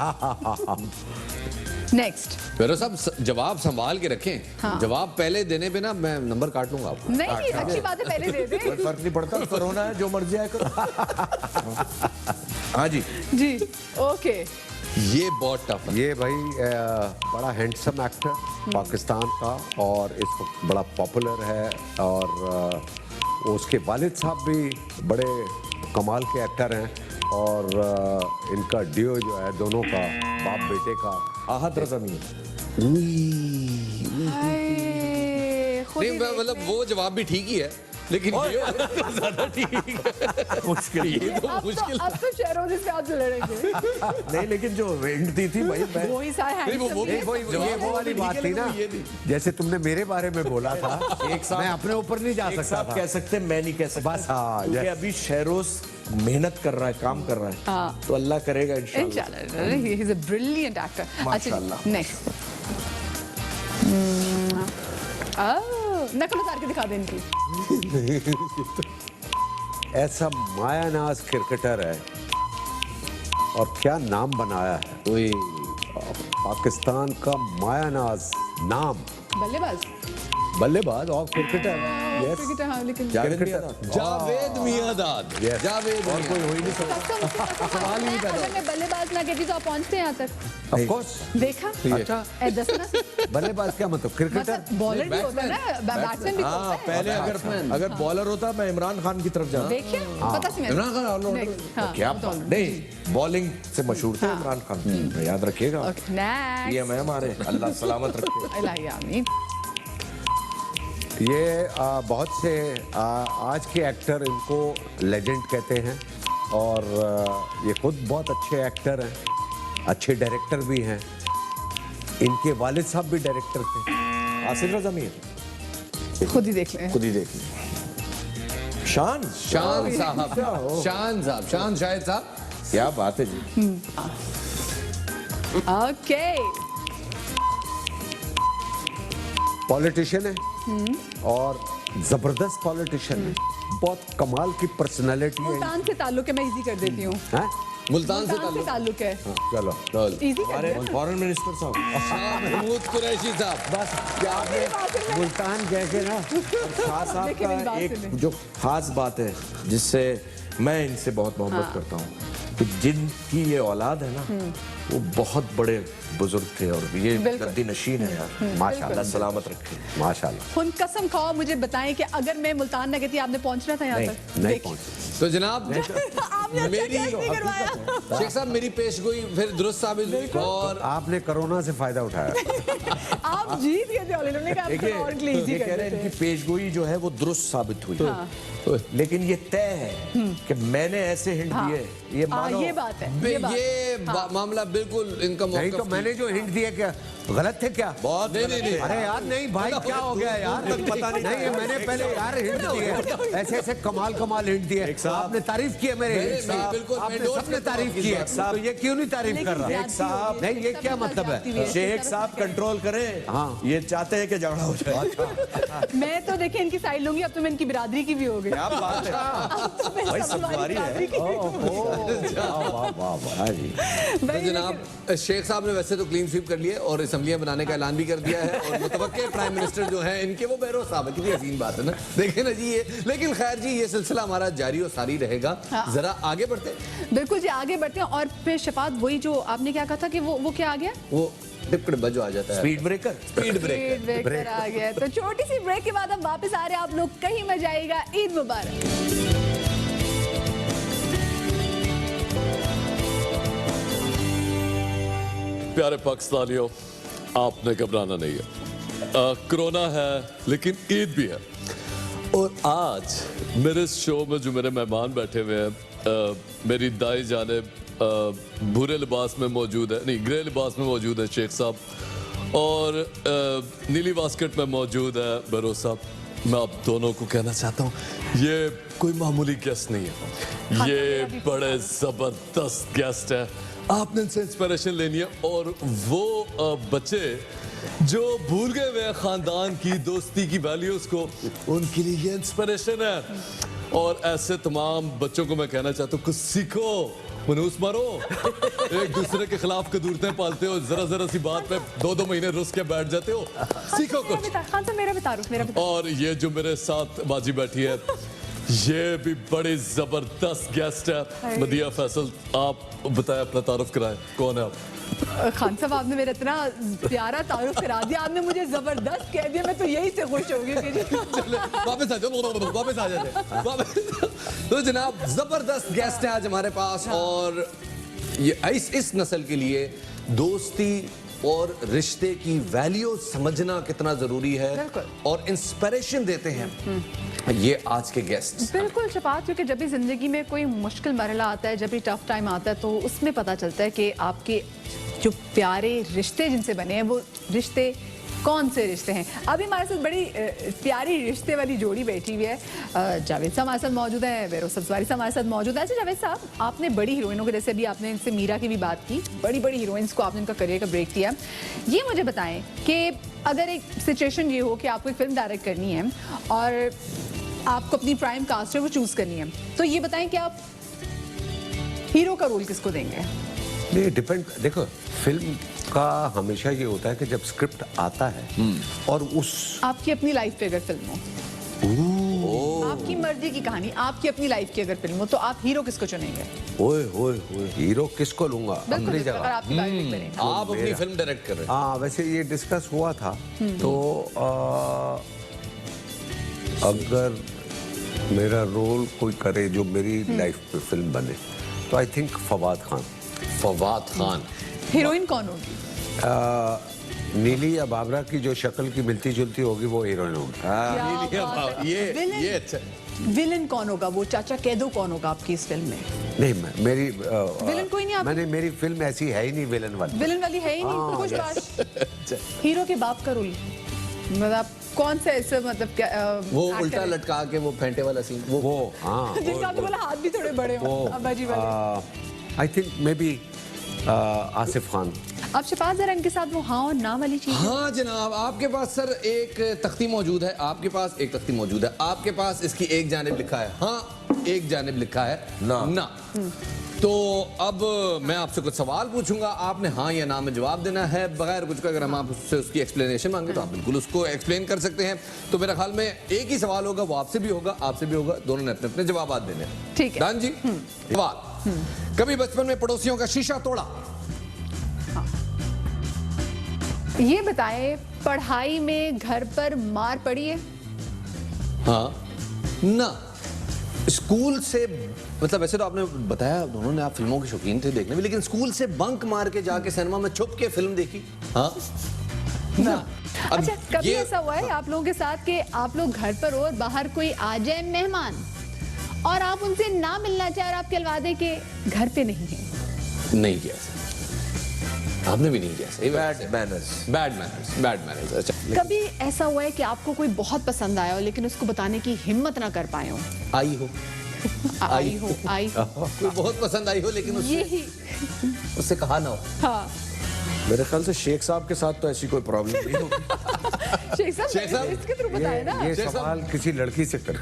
नेक्स्ट। बेरो साहब जवाब संभाल के रखें। हाँ। जवाब पहले देने पे ना मैं नंबर काट लूंगा आपको। नहीं, अच्छी बात है, पहले दे कोई दे। फर्क नहीं पड़ता, कोरोना है जो मर्जी आए करो। हाँ जी। जी, ओके। ये बहुत टफ है। ये भाई बड़ा हैंडसम एक्टर पाकिस्तान का और इस वक्त बड़ा पॉपुलर है और उसके वालिद साहब भी बड़े कमाल के एक्टर हैं और इनका डियो जो है दोनों का बाप बेटे का आहत रज़मी। हाय, खुद ही नहीं देखते मतलब हैं। वो जवाब भी ठीक ही है, लेकिन ये वाला तो ज्यादा ठीक है। मुश्किल ये तो मुश्किल। अब तो शहरों से आपसे लड़ेंगे। नहीं लेकिन जो हिंट दी थी भाई मैं वो ही सारे नहीं, वो handsome भी- थे। वो- ये वो वाली बात थी ना जैसे तुमने मेरे बारे में बोला था एक साथ- मैं अपने ऊपर नहीं जा एक सकता साथ था। कह सकते मैं नहीं कह सकता। बस, हाँ, क्योंकि yes. अभी शहरोज मेहनत कर रहा है, काम कर रहा है। हाँ। तो अल्लाह करेगा इंशाल्लाह। इंशाल्लाह, he is a brilliant actor. अच्छा, माशाल्लाह। नेक्स्ट। नकल उतार के दिखा दे इनकी। ऐसा मायानाज क्रिकेटर है और क्या नाम बनाया है ओए, पाकिस्तान का मायानाज नाम बल्लेबाज। बल्लेबाज और क्रिकेटर क्रिकेटर हाँ लेकिन जावेद मियादाद। जावेद मियादाद। जावेद और कोई हो ही नहीं सकता। सवाल ही नहीं पैदा अगर मैं बल्लेबाज ना कहती तो आप पहुंचते यहाँ तक ऑफ कोर्स। देखा अच्छा दसना बल्लेबाज क्या मतलब क्रिकेटर? मतलब बॉलर भी होता है ना बैट्समैन भी हाँ होता है पहले अगर बॉलर होता मैं इमरान खान की तरफ जाता। देखिए पता सी इमरान खान ऑलराउंडर। हाँ, क्या बात नहीं, बॉलिंग से मशहूर थे इमरान खान, याद रखिएगा। नेक्स्ट ये मैं हमारे अल्लाह सलामत रखे। इलाही आमीन ये बहुत से आज के एक्टर इनको लेजेंड कहते हैं और ये खुद बहुत अच्छे एक्टर हैं, अच्छे डायरेक्टर भी हैं। इनके वालिद साहब भी डायरेक्टर थे। आसिफ रजा मीर खुद ही देख लें खुद ही देख लीजिए। शान शान साहब, शान साहब, शान शाहिद साहब। क्या बात है जी। ओके पॉलिटिशियन है और जबरदस्त पॉलिटिशियन है, बहुत कमाल की पर्सनालिटी है। मुल्तान से ताल्लुक है मैं इजी कर देती हूँ हैं? मुल्तान से मुल्तान से ताल्लुक है चलो इजी कर हमारे दिया फॉरेन मिनिस्टर साहब शाह महमूद कुरैशी साहब। बस क्या आपने मुल्तान जैसे ना शाह साहब देखिए मेरी का बात एक सुनिए। जो खास बात है जिससे मैं इनसे बहुत मोहब्बत करता हूँ कि जिनकी ये औलाद है ना वो बहुत बड़े बुजुर्ग थे और ये बिल्कुल। गद्दी नशीन है यार। माशाल्लाह सलामत रखे। माशाल्लाह उन कसम खाओ मुझे बताएं कि अगर मैं मुल्तान न कहती आपने पहुंचना था यहाँ तक नहीं देखिए। पहुंच। तो जनाब आपने अच्छा मेरी कैसे नहीं करवाया शेख साहब मेरी पेशगोई फिर दुरुस्त साबित हुई और आपने कोरोना से फायदा उठाया। आप जीत गए थे ऑलरेडी उन्होंने कहा देखिए आपको और के लिए इजी ये कह कर रहे हैं देते इनकी पेशगोई जो है वो दुरुस्त साबित हुई लेकिन ये तय है कि मैंने ऐसे हिंट दिए ये मानो ये बात है ये बात ये मामला बिल्कुल इनका नहीं तो मौका मैंने जो हिंट दिए क्या गलत थे क्या? बहुत नहीं। अरे यार नहीं भाई क्या हो गया यार? पता नहीं। नहीं मैंने पहले यार हिंट दिए ऐसे ऐसे कमाल हिंट दिए। आपने तारीफ की है मेरे हिंट नहीं, की। बिल्कुल, मैं आपने endorse सबने करता हूँ तारीफ आपकी की है बात। तो ये क्यों नहीं तारीफ कर रहा? एक साहब नहीं ये क्या मतलब है? शेख साहब कंट्रोल करें। हाँ। ये चाहते हैं कि झगड़ा हो जाए। मैं तो देखिए इनकी साइड लूंगी अब तो मैं इनकी बिरादरी की भी हो गई क्या बात है भाई सफारी है। वाह वाह वाह जी। तो जनाब शेख साहब ने वैसे तो क्लीन स्वीप कर लिया और असेंबलियां बनाने का ऐलान भी कर दिया है और मुतवक्के प्राइम मिनिस्टर जो हैं इनके वो बैरो साहब है। कितनी हसीन बात है ना, देखें ना जी ये। लेकिन खैर जी ये सिलसिला हमारा जारी और सारी रहेगा। जरा आगे बढ़ते हैं। बिल्कुल जी आगे बढ़ते हैं और फिर शफात वही जो आपने क्या कहा था कि वो क्या आ गया वो टिपकड़ बजो आ जाता है, speed breaker. Speed brake. Breaker आ गया तो छोटी सी ब्रेक के बाद हम वापस आ रहे हैं। आप लोग कहीं मत जाइएगा। ईद मुबारक। प्यारे पाकिस्तानियों, आपने घबराना नहीं है। कोरोना है लेकिन ईद भी है और आज मेरे इस शो में जो मेरे मेहमान बैठे हुए हैं मेरी दाई जानिब भूरे लिबास में मौजूद है, नहीं ग्रे लिबास में मौजूद है शेख साहब और नीली बास्केट में मौजूद है बरो साहब। मैं आप दोनों को कहना चाहता हूँ ये कोई मामूली गेस्ट नहीं है, ये बड़े ज़बरदस्त गेस्ट है। आपने इनसे इंस्पिरेशन लेनी है और वो बच्चे जो भूल गए हुए खानदान की दोस्ती की वैल्यूज को, उनके लिए ये इंस्पिरेशन है। और ऐसे तमाम बच्चों को मैं कहना चाहता हूँ कुछ सीखो, मनूस मारो, एक दूसरे के खिलाफ कदूरतें पालते हो, जरा जरा सी बात पे 2-2 महीने रुस के बैठ जाते हो, सीखो कुछ। खान साहब मेरा भी तारुफ मेरा भी और ये जो मेरे साथ बाजी बैठी है ये भी बड़ी जबरदस्त गेस्ट है मदिया फैसल। आप बताएं, अपना तारुफ कराएं, कौन है आप? खान साहब आपने मेरा इतना प्यारा तारुफ करा दिया, आपने मुझे जबरदस्त कह दिया। मैं तो यही से खुश होगी कि वापस आ जाओ, वापस आ जाते वापस। तो जनाब जबरदस्त गेस्ट है आज हमारे पास और ये इस नस्ल के लिए दोस्ती और रिश्ते की वैल्यू समझना कितना जरूरी है बिल्कुल। और इंस्पिरेशन देते हैं ये आज के गेस्ट। बिल्कुल शफात, क्योंकि जब भी जिंदगी में कोई मुश्किल मरहला आता है, जब भी टफ टाइम आता है, तो उसमें पता चलता है कि आपके जो प्यारे रिश्ते जिनसे बने हैं वो रिश्ते कौन से रिश्ते हैं। अभी हमारे साथ बड़ी प्यारी रिश्ते वाली जोड़ी बैठी हुई है। जावेद साहब हमारे साथ मौजूद है, बेरो सब्जवारी साहब हमारे साथ मौजूद है। अच्छा जावेद साहब, आपने बड़ी हीरोइनों के जैसे अभी आपने इनसे मीरा की भी बात की, बड़ी बड़ी हीरोइंस को आपने उनका करियर का ब्रेक दिया। ये मुझे बताएं कि अगर एक सिचुएशन ये हो कि आपको एक फिल्म डायरेक्ट करनी है और आपको अपनी प्राइम कास्ट है वो चूज करनी है, तो ये बताएं कि आप हीरो का रोल किसको देंगे? नहीं डिपेंड, देखो फिल्म का हमेशा ये होता है कि जब स्क्रिप्ट आता है और उस आपकी अपनी लाइफ पे अगर फिल्म हो आपकी मर्जी की कहानी, आपकी अपनी लाइफ की अगर फिल्म हो तो आप हीरो किसको चुनेंगे? ओए ओए ओए, हीरो किसको लूंगा बिल्कुल अपनी अगर जगह? आपकी बायोपिक बने। आप अपनी फिल्म डायरेक्ट कर रहे हैं। हाँ, वैसे ये डिस्कस हुआ था। तो अगर मेरा रोल कोई करे जो मेरी लाइफ पे फिल्म बने, तो I think Fawad Khan. Fawad Khan. Heroine कौन होगी? नीली या बाबरा की जो शक्ल की मिलती जुलती होगी वो हीरोइन होगी। क्या बात है। विलन- ये अच्छा। विलन कौन होगा? वो चाचा कैदो कौन होगा आपकी इस फिल्म में? नहीं, मेरी विलन कोई नहीं आपकी? मेरी फिल्म ऐसी है ही नहीं विलन वाली। विलन वाली है ही नहीं हाँ, तो कुछ बात। हीरो के बाप का रोल मतलब कौन सा ऐसे मतलब क्या वो act उल्टा करें? लटका के वो फेंटे वाला सीन वो हाँ जिसका आपने बोला हाथ भी थोड़े बड़े हो अब्बाजी वाले। I think may be Asif Khan. आप शफात जरा इनके साथ वो हाँ और ना वाली चीज। हाँ जनाब, आपके पास सर एक तख्ती मौजूद है, आपके पास एक तख्ती मौजूद है, आपके पास इसकी एक जानिब लिखा है हाँ, एक जानिब लिखा है ना। तो अब मैं आपसे कुछ सवाल पूछूंगा, आपने हाँ या ना में जवाब देना है बगैर कुछ का। अगर हम आपसे उसकी एक्सप्लेनेशन मांगे तो आप बिल्कुल उसको एक्सप्लेन कर सकते हैं। तो मेरे ख्याल में एक ही सवाल होगा, वो आपसे भी होगा, आपसे भी होगा, दोनों ने अपने अपने जवाब देने हैं। ठीक है। दान जी, सवाल, कभी बचपन में पड़ोसियों का शीशा तोड़ा? ये बताएं, पढ़ाई में घर पर मार पड़ी है? हाँ ना। स्कूल से मतलब वैसे तो आपने बताया दोनों ने आप फिल्मों के शौकीन थे देखने में, लेकिन स्कूल से बंक मार के जाके सिनेमा में छुप के फिल्म देखी? हाँ ना। अब अच्छा, कभी ये- ऐसा हुआ है आप लोगों के साथ कि आप लोग घर पर हो और बाहर कोई आ जाए मेहमान और आप उनसे ना मिलना चाहे और आप कहलवा दें कि घर पे नहीं है? नहीं किया सर, आपने भी नहीं किया सही। Bad manners. Bad manners, bad manners. अच्छा, कभी ऐसा हुआ है कि आपको कोई बहुत पसंद आया हो लेकिन उसको बताने की हिम्मत ना कर पाए हो? आई हो आई हो कोई बहुत पसंद आई हो लेकिन यही उससे कहा ना हो। हाँ मेरे ख्याल से शेख साहब के साथ तो ऐसी कोई प्रॉब्लम नहीं होगी। शेख साहब शेख साहब, इसके थ्रू बताए ना। ये जैसा- सवाल किसी लड़की से कर।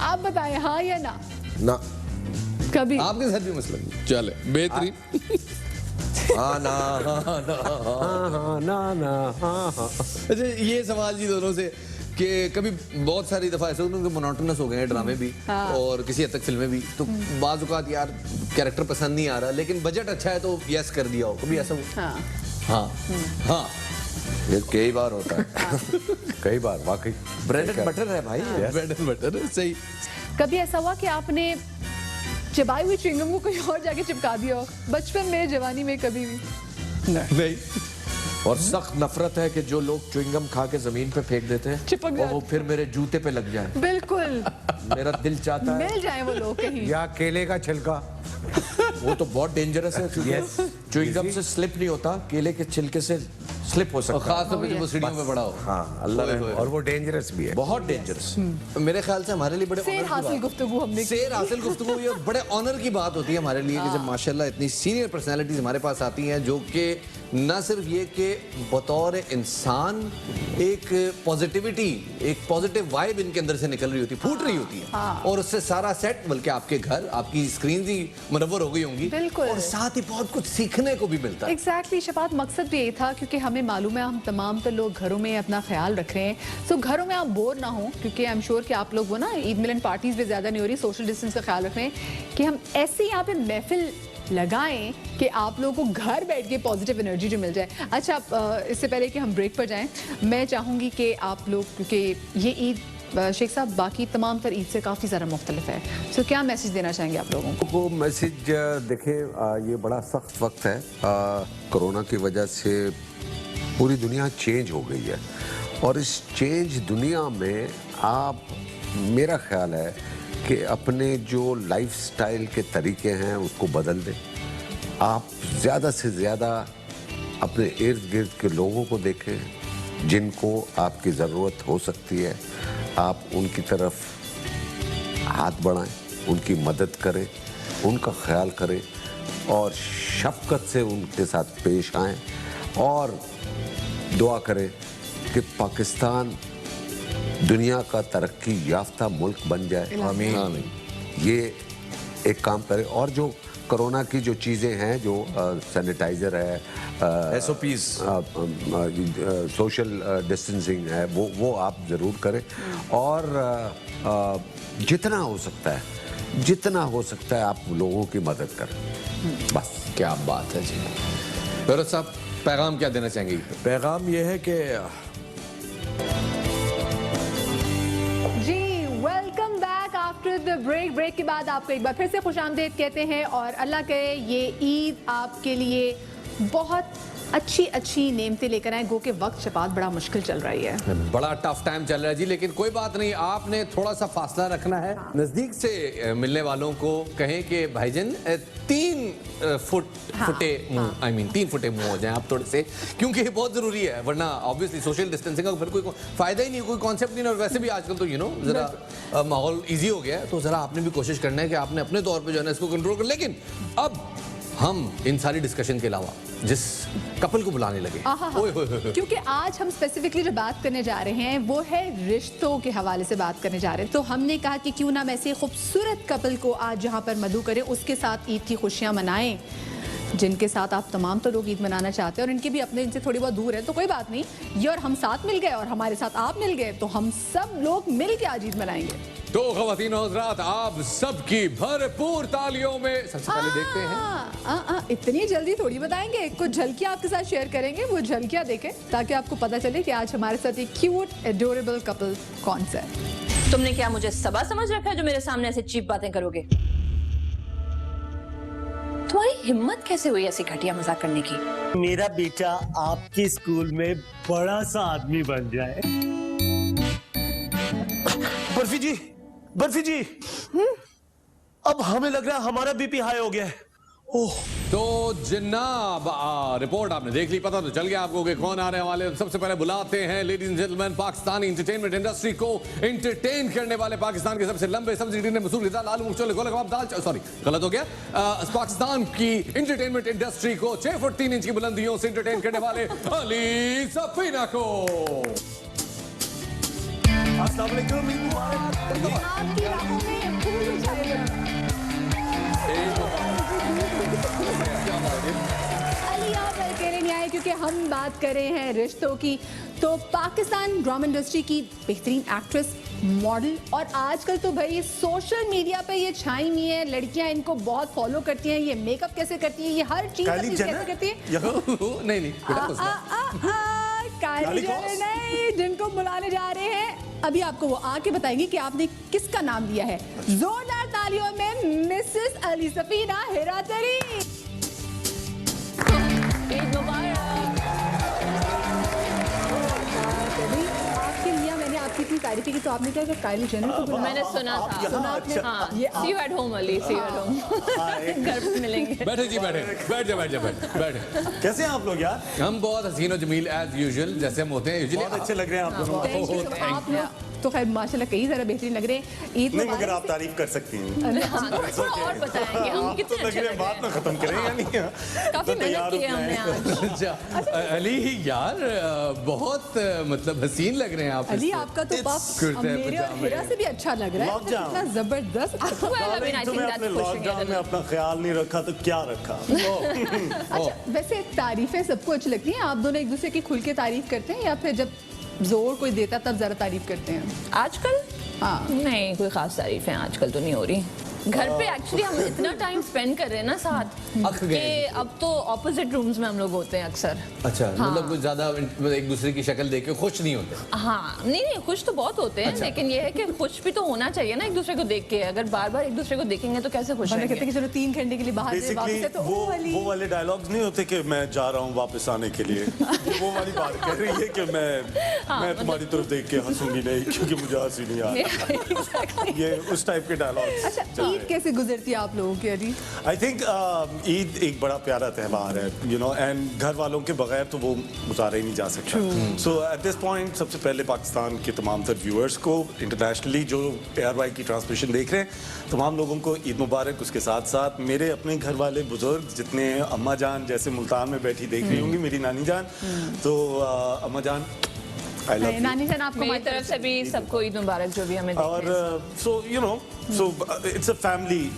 आप बताएं हाँ या ना। ना। कभी आपके साथ भी मसला नहीं। चले बेहतरीन। हाँ ना, हाँ ना, हाँ हाँ ना ना हाँ हाँ। अच्छा, ये सवाल जी दोनों से कि कभी बहुत सारी दफा ऐसे होता है कि मोनोटोनस हो गए हैं ड्रामे भी और किसी हद तक फिल्में भी, तो बाज़ औक़ात यार कैरेक्टर पसंद नहीं आ रहा लेकिन बजट अच्छा है तो यस कर दिया हो, कभी ऐसा हुआ? हाँ हाँ हाँ। ये कई बार होता है। कई बार वाकई ब्रेड एंड बटर है भाई। ब्रेड एंड बटर सही। कभी ऐसा हुआ कि आपने चबाई हुई च्युइंगम को कोई और जाके चिपका दिया हो? बचपन में, जवानी में, कभी भी? नहीं। और सख्त नफरत है कि जो लोग च्युइंगम खा के जमीन पे फेंक देते हैं चिपक और जाते वो फिर मेरे जूते पे लग जाए। बिल्कुल मेरा दिल चाहता है। मिल जाए वो लोग कहीं। या केले का छिलका। वो तो बहुत डेंजरस है क्योंकि Yes. च्युइंगम से स्लिप नहीं होता, केले के छिलके से स्लिप हो और सकता है। खास तौर पे जब वो सीढ़ियों पे पड़ा हो। हाँ अल्लाह ओए, रहम। ओए। और वो डेंजरस भी है। बहुत डेंजरस। मेरे ख्याल से हमारे लिए बड़े शेर ऑनर की हासिल बात- गुफ्तगू हमने की। शेर हासिल गुफ्तगू ये बड़े ऑनर की बात होती है हमारे लिए कि जब माशाल्लाह इतनी सीनियर पर्सनालिटीज हमारे पास आती हैं जो कि न सिर्फ ये कि बतौर इंसान एक पॉजिटिविटी, एक पॉजिटिव वाइब इनके अंदर से निकल रही होती है, फूट रही होती है और उससे सारा सेट बल्कि आपके घर, आपकी स्क्रीन ही मुनव्वर हो गई होंगी बिल्कुल। और साथ ही बहुत कुछ सीखने को भी मिलता है। एग्जैक्टली शफात, मकसद भी यही था क्योंकि हमें मालूम है हम तमाम तो लोग घरों में अपना ख्याल रख रहे हैं, सो घरों में आप बोर ना हो क्योंकि आई एम श्योर कि आप लोग वो ना ईद मिलन पार्टीज भी ज़्यादा नहीं हो रही, सोशल डिस्टेंस का ख्याल रख रहे हैं कि हम ऐसे यहाँ पे महफिल लगाएं कि आप लोगों को घर बैठ के पॉजिटिव एनर्जी जो मिल जाए। अच्छा, इससे पहले कि हम ब्रेक पर जाएं, मैं चाहूँगी कि आप लोग, क्योंकि ये ईद शेख साहब बाकी तमाम तर ईद से काफ़ी ज़्यादा मुख्तलिफ है, सो क्या मैसेज देना चाहेंगे आप लोगों को? वो मैसेज देखें, ये बड़ा सख्त वक्त है। कोरोना की वजह से पूरी दुनिया चेंज हो गई है और इस चेंज दुनिया में आप, मेरा ख्याल है कि अपने जो लाइफस्टाइल के तरीके हैं उसको बदल दें। आप ज़्यादा से ज़्यादा अपने इर्द गिर्द के लोगों को देखें जिनको आपकी ज़रूरत हो सकती है, आप उनकी तरफ हाथ बढ़ाएं, उनकी मदद करें, उनका ख्याल करें और शफकत से उनके साथ पेश आएं और दुआ करें कि पाकिस्तान दुनिया का तरक्की याफ्ता मुल्क बन जाए। आमीन। ये एक काम करें और जो कोरोना की जो चीज़ें हैं, जो सैनिटाइज़र है, SOPs सोशल डिस्टेंसिंग है, वो आप ज़रूर करें। और जितना हो सकता है आप लोगों की मदद करें, बस। क्या बात है जी। फिरोज साहब, पैगाम क्या देना चाहेंगे? पैगाम ये है कि जी welcome back after the break के बाद आपको एक बार फिर से खुशामदीद कहते हैं और अल्लाह करे ये ईद आपके लिए बहुत अच्छी नेमतें लेकर आए। गो के वक्त शफात बड़ा मुश्किल चल रही है, बड़ा टफ टाइम चल रहा है जी, लेकिन कोई बात नहीं, आपने थोड़ा सा फासला रखना है। नजदीक से मिलने वालों को कहें कि भाईजान 3 फुटे मुंह, आई मीन 3 फुटे मुंह हो जाए आप थोड़े से, क्योंकि ये बहुत जरूरी है, वरना ऑब्वियसली सोशल डिस्टेंसिंग का फिर कोई फायदा ही नहीं, कोई कॉन्सेप्ट नहीं है। और वैसे भी आजकल तो जरा माहौल ईजी हो गया है, तो जरा आपने भी कोशिश करना है कि आपने अपने तौर पर जो है ना इसको कंट्रोल कर। लेकिन अब हम इन सारी डिस्कशन के अलावा जिस कपल को बुलाने लगे, क्योंकि आज हम स्पेसिफिकली जो बात करने जा रहे हैं वो है रिश्तों के हवाले से बात करने जा रहे हैं। तो हमने कहा कि क्यों ना हम ऐसे खूबसूरत कपल को आज जहां पर मधु करें, उसके साथ ईद की खुशियां मनाएं, जिनके साथ आप तमाम तो लोग ईद मनाना चाहते हैं और इनके भी अपने इनसे थोड़ी बहुत दूर है, तो कोई बात नहीं, ये और हम साथ मिल गए और हमारे साथ आप मिल गए, तो हम सब लोग मिल के आज ईद मनाएंगे। तो ख़वातीन और हज़रात, आप सबकी भरपूर तालियों में सबसे पहले देखते हैं। इतनी जल्दी थोड़ी बताएंगे, कुछ झलकियां आपके साथ शेयर करेंगे, वो झलकियां देखें ताकि आपको पता चले कि आज हमारे साथ एक क्यूट एडोरेबल कपल कौन सा है। तुमने क्या मुझे सबा समझ रखा है जो मेरे सामने ऐसे चीप बातें करोगे? तुम्हारी हिम्मत कैसे हुई ऐसी घटिया मजाक करने की? मेरा बेटा आपके स्कूल में बड़ा सा आदमी बन जाए। बर्फी जी, अब हमें लग रहा है हमारा बीपी हाई हो गया है। ओह, तो जनाब, रिपोर्ट आपने देख ली, पता तो चल गया आपको कि कौन आने वाले। सबसे पहले बुलाते हैं ladies and gentleman, Pakistani entertainment industry को एंटरटेन करने वाले पाकिस्तान के सबसे लंबे सब्जी मसूर दाल आलू मुर्चोले गोला कबाब दाल, सॉरी गलत हो गया, पाकिस्तान की एंटरटेनमेंट इंडस्ट्री को 6 फुट 3 इंच की बुलंदियों से एंटरटेन करने वाले अली सफीना को। अस्सलाम वालेकुम, ईद मुबारक। आपकी राहों में फूल बिछाए हैं। अली आप अकेले नहीं आए क्योंकि हम बात कर रहे हैं रिश्तों की। तो पाकिस्तान ड्रामा इंडस्ट्री की बेहतरीन एक्ट्रेस, मॉडल और आजकल तो भाई सोशल मीडिया पे ये छाई हुई है, लड़कियां इनको बहुत फॉलो करती हैं, ये मेकअप कैसे करती हैं, ये हर चीज कैसे करती है। नहीं काली जेनर नहीं, जिनको बुलाने जा रहे हैं अभी आपको वो आके बताएंगे कि आपने किसका नाम दिया है। जोरदार तालियों में मिसेस अली सफीना हेरातरी। ईद मुबारक। आपके लिए मैंने आपकी इतनी तारीफ की तो आपने क्या किया, काइली जेनर को बुलाया? मैंने सुना था। सुना आपने? हाँ, ये see you at home Ali, see you at home। घर पे मिलेंगे। बैठे जी, बैठ जा। कैसे हैं आप लोग यार? हम बहुत हसीन और जमील एज यूजुअल, जैसे हम होते हैं यूजुअली। बहुत अच्छे लग रहे हैं आप दोनों। Thank you so much। आप लोग तो खैर माशाल्लाह कई ज़रा बेहतरीन लग रहे हैं। ईद नहीं, मुबारक मगर आप से- तारीफ कर सकती हैं। हाँ, थोड़ा और बताएंगे हम कितने अच्छे लग रहे बात ना खत्म करें या नहीं? हैं। काफी मेहनत की है हमने आज। अच्छा, अली यार बहुत मतलब हसीन लग रहे हैं आप। अली आपका तो पफ कुर्ते मेरे और पजामे। हिरा से भी अच्छा लग रहा है, लॉकडाउन। इतना जबरदस्त। Well, I mean, I think तुम्हें that's अपने pushing it लॉकडाउन a में little. अपना ख्याल नहीं रखा तो क्या रखा? अच्छा, वैसे तारीफें सबको अच्छी लगती हैं, आप दोनों एक दूसरे की खुल के तारीफ करते हैं या फिर जब जोर कोई देता तब जरा तारीफ करते हैं? आजकल हाँ। नहीं, कोई खास तारीफ है आजकल तो नहीं हो रही। घर पे एक्चुअली हम इतना टाइम स्पेंड कर रहे हैं ना साथ अख गए। कि अब तो ऑपोजिट रूम्स में हम लोग होते हैं अक्सर। अच्छा, मतलब कुछ ज्यादा एक दूसरे की शक्ल देख के खुश नहीं होते। हाँ, नहीं खुश तो बहुत होते हैं, लेकिन ये है कि खुश भी तो होना चाहिए ना एक दूसरे को देख के। अगर बार बार एक दूसरे को देखेंगे तो कैसे खुश वरना कहते रहेंगे? हैं कि चलो 3 घंटे के लिए बाहर से वापस बेसिकली है तो ओ अली। वो वाले डायलॉग्स नहीं होते कि मैं जा रहा हूँ वापस आने के लिए। वो वाली बात कर रही है कि मैं तुम्हारी तरफ देख के हंसूंगी नहीं क्योंकि मुझे हंसी नहीं आ रही। ये उस टाइप के डायलॉग्स। अच्छा, ईद कैसे गुजरती है आप लोगों की अली? आई थिंक ईद एक बड़ा प्यारा त्यौहार है, यू नो, एंड घर वालों के बगैर तो वो गुजारा ही नहीं जा सकता। सो एट दिस पॉइंट सबसे पहले पाकिस्तान के तमाम तर व्यूअर्स को, इंटरनेशनली जो ARY की ट्रांसमिशन देख रहे हैं, तमाम लोगों को ईद मुबारक। उसके साथ साथ मेरे अपने घर वाले बुजुर्ग जितने, अम्मा जान जैसे मुल्तान में बैठी देख रही होंगी, मेरी नानी जान, तो अम्मा जान आई लव यू। नानी जान आपको मेरी तरफ से भी सबको ईद मुबारक जो भी हमें देख रहे हैं। और so you know So it's a family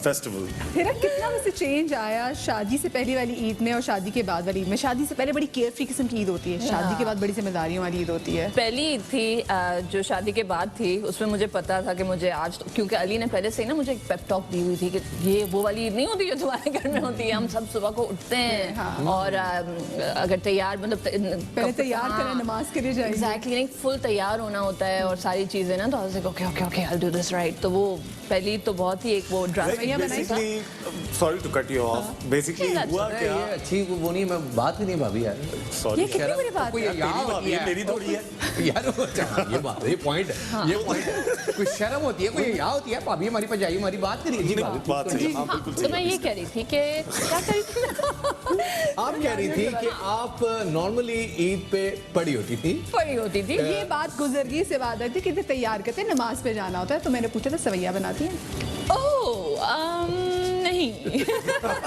festival. हिरा, कितना वैसे चेंज आया शादी से पहले वाली ईद में और शादी के बाद वाली ईद में? शादी से पहले बड़ी केयर फ्री किस्म की ईद होती है, शादी के बाद बड़ी जिम्मेदारियों वाली ईद होती है। पहली ईद थी जो शादी के बाद थी, उसमें मुझे पता था कि मुझे आज, क्योंकि अली ने पहले से ही ना मुझे एक पेप टॉक दी हुई थी कि ये वो वाली ईद नहीं होती जो तुम्हारे घर में होती है। हम सब सुबह को उठते हैं और अगर तैयार, मतलब पहले तैयार करें, नमाज के लिए जाएंगे। एग्जैक्टली, नहीं फुल तैयार होना होता है और सारी चीजें ना, तो I was like okay okay okay I will do this right. तो वो पहली ईद तो बहुत ही एक वो drama Basically, sorry to cut you off. Basically हुआ क्या? ये अच्छी वो नहीं, मैं बात ही नहीं भाभी यार। Sorry. ये कितनी बड़ी बात कोई है। यहाँ तेरी होती भाभी है, है मेरी थोड़ी है। यार ये बात, ये पॉइंट है, ये पॉइंट है। कोई शर्म होती है, कोई यहाँ होती है, भाभी हमारी पास जाइए, हमारी बात करिए जी भाभी। बात सही है, हाँ, हाँ, बिल्कुल तो सही मैं है। ये कह रही थी कि क्या कह रही थी आप कह रही थी कि आप नॉर्मली ईद पे पड़ी होती थी। पड़ी होती थी। ये बात गुजरगी से बात आई थी कि तैयार करते हैं, नमाज पे जाना होता है, तो मैंने पूछा था सवैया बनाती हैं? नहीं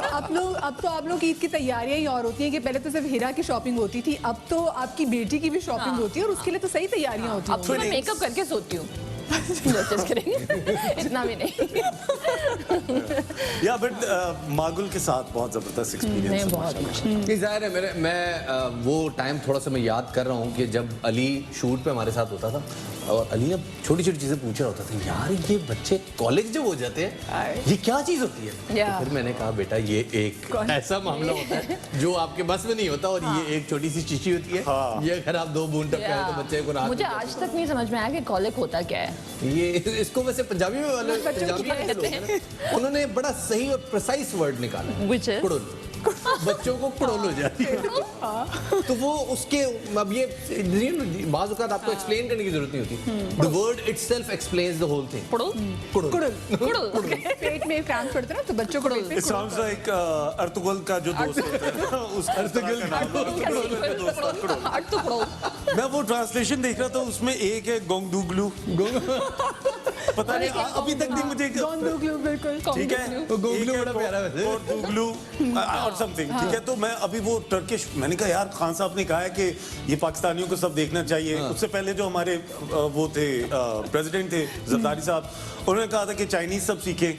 अब तो आप लोग की ईद की तैयारियां ही और होती हैं कि पहले तो सिर्फ हीरा की शॉपिंग होती थी, अब तो आपकी बेटी की भी शॉपिंग होती है और उसके लिए तो सही तैयारियां होती अब तो मैं मेकअप करके सोती हूँ। Just kidding. इतना भी नहीं। या बट मागुल के साथ बहुत जबरदस्त एक्सपीरियंस नहीं, है बहुत ये जाहिर है मैं वो टाइम थोड़ा सा मैं याद कर रहा हूँ कि जब अली शूट पे हमारे साथ होता था और अली ने छोटी छोटी चीज़ें पूछ रहा होता था, यार ये बच्चे कॉलेज जब हो जाते हैं ये क्या चीज़ होती है? तो फिर मैंने कहा बेटा ये एक ऐसा मामला होता है जो आपके बस में नहीं होता और ये एक छोटी सी शीशी होती है। ये अगर आप 2 बूंद टपकाएं तो बच्चे को राहत मुझे मिल आज तक नहीं समझ में आया कि कॉलिक होता क्या है। ये इसको वैसे पंजाबी में वाले पंजाबी में लोग हैं ना, उन्होंने बड़ा सही और प्रिसाइज वर्ड निकाला है, Which is? कुड़ुल। बच्चों को कुड़ुल हो जाती है तो वो उसके अब ये बाज़ औक़ात आपको एक्सप्लेन करने की जरूरत नहीं होती, the word itself explains the whole thing. कुड़ुल कुड़ुल। पेट में क्रैम्प पड़ते ना तो बच्चों को इट साउंड्स लाइक अर्तुगरुल का जो दोस्त होता है उस अर्तुगरुल का नाम। मैं वो ट्रांसलेशन देख रहा था, उसमें एक है गोंगदुगलू, पता नहीं अभी तक भी मुझे बिल्कुल ठीक है, गोगलू बड़ा प्यारा है वैसे। और दुगलू और समथिंग, ठीक है। तो मैं अभी वो टर्किश, मैंने कहा यार खान साहब ने कहा है कि ये पाकिस्तानियों को सब देखना चाहिए। उससे पहले जो हमारे वो थे प्रेसिडेंट थे जरदारी साहब, उन्होंने कहा था कि चाइनीज सब सीखें।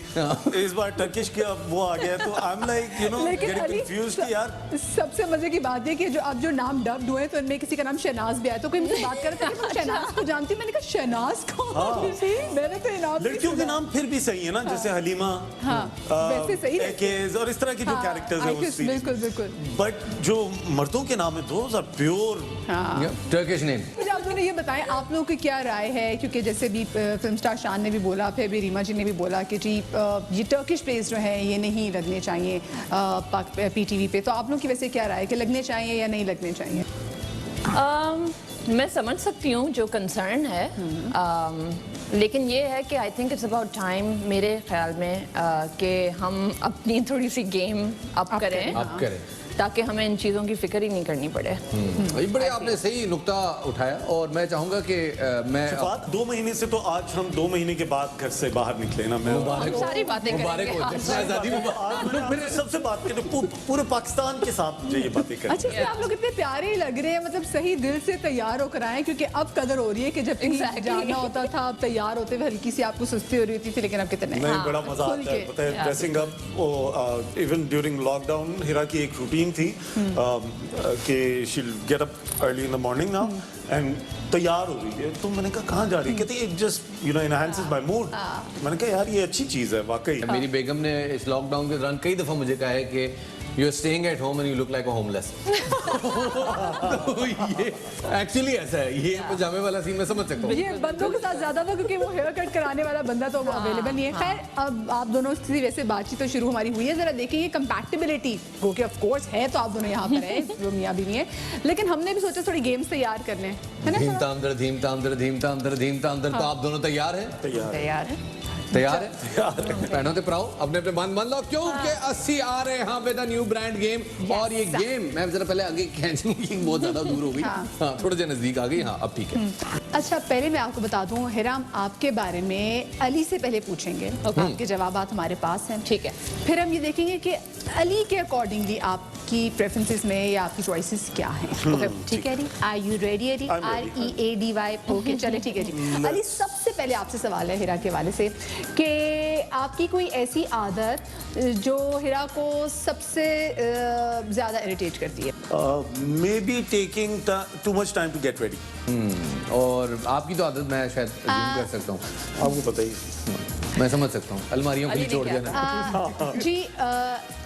इस बार टर्किश का वो आ गया, तो I am like you know getting confused कि यार। सबसे मजे की बात है कि जो अब जो नाम डब्ड हुए तो इनमें किसी का नाम शहनाज भी आया, तो कोई मुझसे बात कर रहा था कि मैं शहनाज को जानती हूं, मैंने कहा शहनाज कौन? मैंने तो ये नाम लड़कियों के नाम फिर भी सही है ना, जैसे हलीमा, वैसे सही है। एकेज और इस तरह के जो कैरेक्टर्स हैं उस सीरीज। बिल्कुल बिल्कुल। बट जो मर्दों के नाम है those are pure Turkish name. मुझे आप दोनों ये बताएं, आप लोगों की क्या राय है, क्योंकि जैसे भी फिल्म स्टार शान ने भी बोला, फिर भी रीमा जी ने भी बोला कि जी ये टर्किश प्लेस जो है ये नहीं लगने चाहिए PTV पे, तो आप लोगों की वैसे क्या राय है कि लगने चाहिए या नहीं लगने चाहिए? मैं समझ सकती हूँ जो कंसर्न है, लेकिन ये है कि I think it's about time मेरे ख्याल में कि हम अपनी थोड़ी सी गेम अप करें ताकि हमें इन चीज़ों की फिक्र ही नहीं करनी पड़े। ये बड़े आपने सही नुक्ता उठाया और मैं चाहूंगा कि मैं 2 महीने से, तो आज हम 2 महीने के बाद घर से बाहर निकले ना। मैं हम सारी बातें मुबारक हो करेंगे। जाए, आज़ादी मुबारक। मैंने सबसे बात की, पूरे पाकिस्तान के साथ मुझे ये बातें करनी। अच्छा इसलिए आप लोग इतने प्यारे लग रहे हैं, मतलब सही दिल से तैयार होकर आए, क्योंकि अब कदर हो रही है कि जब कहीं जाना होता था अब तैयार होते हुए हल्की सी आपको सुस्ती हो रही होती थी, लेकिन अब कितने नहीं, बड़ा मजा आता है, पता है, dressing up. Even during lockdown Hira की एक रूटीन थी कि she get up early in the morning now and तैयार हो रही है। तो मैंने कहा कहाँ जा रही है? कहती है just you know enhances my mood. मैंने कहा यार ये अच्छी चीज़ है वाकई। मेरी बेगम ने इस लॉकडाउन के दौरान कई दफ़ा मुझे कहा है कि you are staying at home and you look like a homeless. तो ये एक्चुअली ऐसा है, ये पजामे वाला सीन मैं समझ सकता हूँ। ये बंदों के साथ ज्यादा था क्योंकि वो हेयर कट कराने वाला बंदा तो अवेलेबल नहीं है। खैर अब आप दोनों की वैसे बातचीत तो शुरू हमारी हुई है, जरा देखेंगे कंपैटिबिलिटी वो कि ऑफ कोर्स है, तो आप दोनों यहाँ पर है, वो मियाँ भी नहीं है, लेकिन हमने भी सोचा थोड़ी गेम्स तैयार कर लें, है ना? धीम ताम दर धीम ताम दर धीम ताम दर धीम ताम दर। तो आप दोनों तैयार हैं? तैयार है। तैयार है? पैनों ते पराओ, अपने अपने बंद लो, क्योंकि 80 आ रहे हैं यहाँ पे द न्यू ब्रांड गेम। और ये गेम मैं जरा पहले आगे खींच लूँ, बहुत ज्यादा दूर हो गई। हाँ, थोड़े से नजदीक आ गई। हाँ, अब ठीक है। अच्छा पहले मैं आपको बता दूं, हिराम आपके बारे में अली से पहले पूछेंगे, आपके जवाब हमारे पास हैं, ठीक है। फिर हम ये देखेंगे कि अली के अकॉर्डिंगली आप आपकी प्रेफरेंसेस में या आपकी चॉइसेस क्या हैं? ओके ठीक है, are you ready? I'm ready. READY okay चले ठीक है जी। अली सबसे पहले आपसे सवाल है हिरा के हवाले से कि आपकी कोई ऐसी आदत जो हिरा को सबसे ज़्यादा इरिटेट करती है? Maybe taking too much time to get ready. और आपकी तो आदत मैं शायद assume कर सकता हूँ, आपको पता ही मैं समझ सकता हूँ, अलमारियों अली को ने छोड़ क्या देना। जी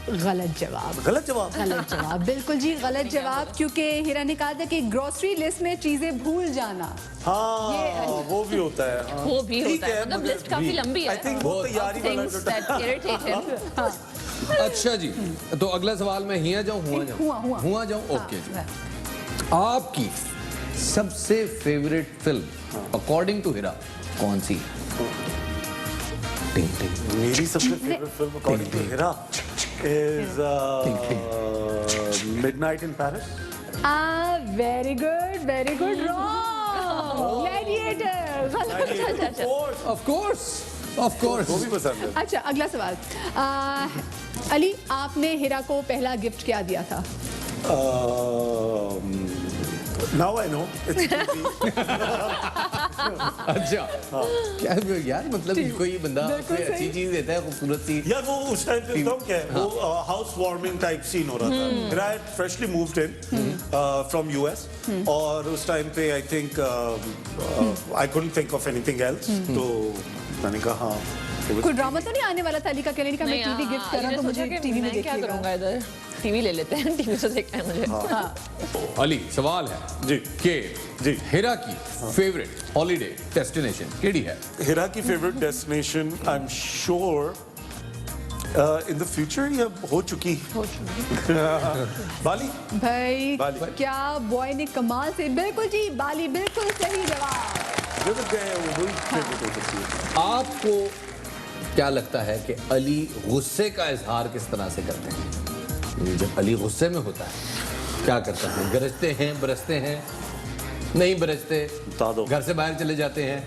गलत जवाब। गलत जवाब। गलत जवाब, बिल्कुल जी गलत जवाब, क्योंकि हिरा ने कहा था कि ग्रोसरी लिस्ट में चीजें भूल जाना। हाँ वो भी होता है। हाँ। वो भी ठीक होता है, है, मतलब मुझे लिस्ट काफी भी- लंबी है। I think वो तैयारी वाला Things जो that irritate him. अच्छा जी, तो अगला सवाल मैं हिया जाऊँ हुआ जाऊँ? हुआ जाऊँ, ओके जी। आपकी सबसे favourite film according to Hira कौन सी? टिंग टिंग। मेरी सबसे favourite film according to Hira is Midnight in Paris. Very good wrong. Gladiator गलत। Of course. वो भी पसंद है। अच्छा अगला सवाल, अली आपने हिरा को पहला गिफ्ट क्या दिया था? नाउ आई नो अच्छा क्या यार, मतलब कोई बंदा बिल्कुल कोई अच्छी सही। चीज देता है, खूबसूरत सी। यार वो उस टाइम पे तो क्या है वो हाउस वार्मिंग टाइप सीन हो रहा था। हिरा had freshly moved in from US और उस टाइम पे I think I couldn't think of anything else तो मैंने कहा हाँ कोई ड्रामा तो नहीं आने वाला था? अली का कहने का मैं टीवी गिफ्ट कर रहा हूं तो मुझे टीवी में मैं क्या देखिएगा। करूंगा इधर? टीवी ले लेते हैं, टीवी से देखना है मुझे। अली सवाल है जी कि जी। हिरा की फेवरेट हॉलीडे डेस्टिनेशन केड़ी है? हिरा की favourite destination I am sure in the future ये हो चुकी बाली। भाई बाली। क्या बॉय ने कमाल से, बिल्कुल जी बाली, बिल्कुल सही जवाब। जो गए वो वही फेवरेट हो सकती है। आपको क्या लगता है कि अली गुस्से का इजहार किस तरह से करते हैं? जब अली गुस्से में होता है क्या करता है? गरजते हैं, बरसते हैं, नहीं बरसते, बता दो। घर से बाहर चले जाते हैं,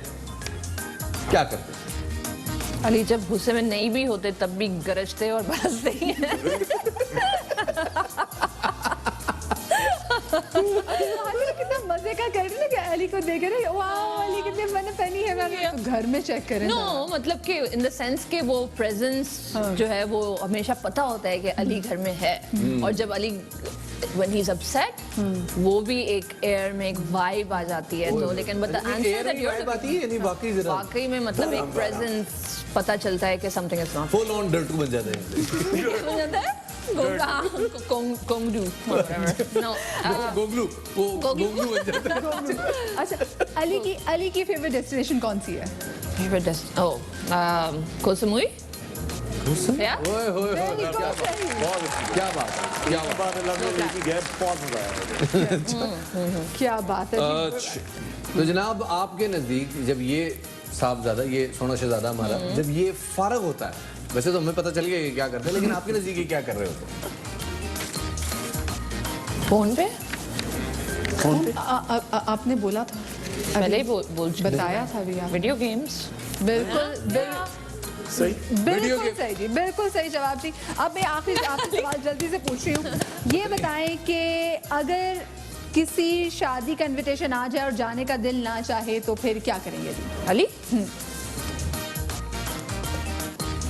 क्या करते हैं? अली जब गुस्से में नहीं भी होते तब भी गरजते और बरसते ही हैं। कितना मजे का कर रही है कि अली को देख रहे वाह अली कितने मन फनी है। मैंने तो घर में चेक करें नो मतलब कि इन द सेंस के वो प्रेजेंस जो है वो हमेशा पता होता है कि अली घर में है। और जब अली when he's upset वो भी एक एयर में एक वाइब आ जाती है। तो लेकिन but the answer that you are वाकई में मतलब एक प्रेजेंस पता चलता है कि something is not full on डर्टू बन जाते हैं। हो जाता है कोंगडू नो गोगलू, वो गोगलू बन जाता है। अच्छा अली की फेवरेट डेस्टिनेशन कौन सी है? फेवरेट डेस्ट ओह कोसमुई या ओए होए होए, बिल्कुल सही। क्या बात है, क्या बात है। बहुत मजा आया। क्या बात है। अच्छा, तो जनाब आपके नज़दीक जब ये साहबजादा, ये सोना शहजादा हमारा जब ये फारग होता है, वैसे तो हमें पता चल गया ये क्या करते हैं, लेकिन आपके नज़दीक ये क्या कर रहे होते हैं? फोन पे आपने बोला था पहले ही बोल चुकी बताया था भी आप। वीडियो गेम्स बिल्कुल सही। बिल्कुल सही जी, बिल्कुल सही जवाब जी। अब मैं आखिरी आपसे सवाल जल्दी से पूछ रही हूँ, ये बताएं कि अगर किसी शादी का इनविटेशन आ जाए और जाने का दिल ना चाहे तो फिर क्या करेंगे जी? अली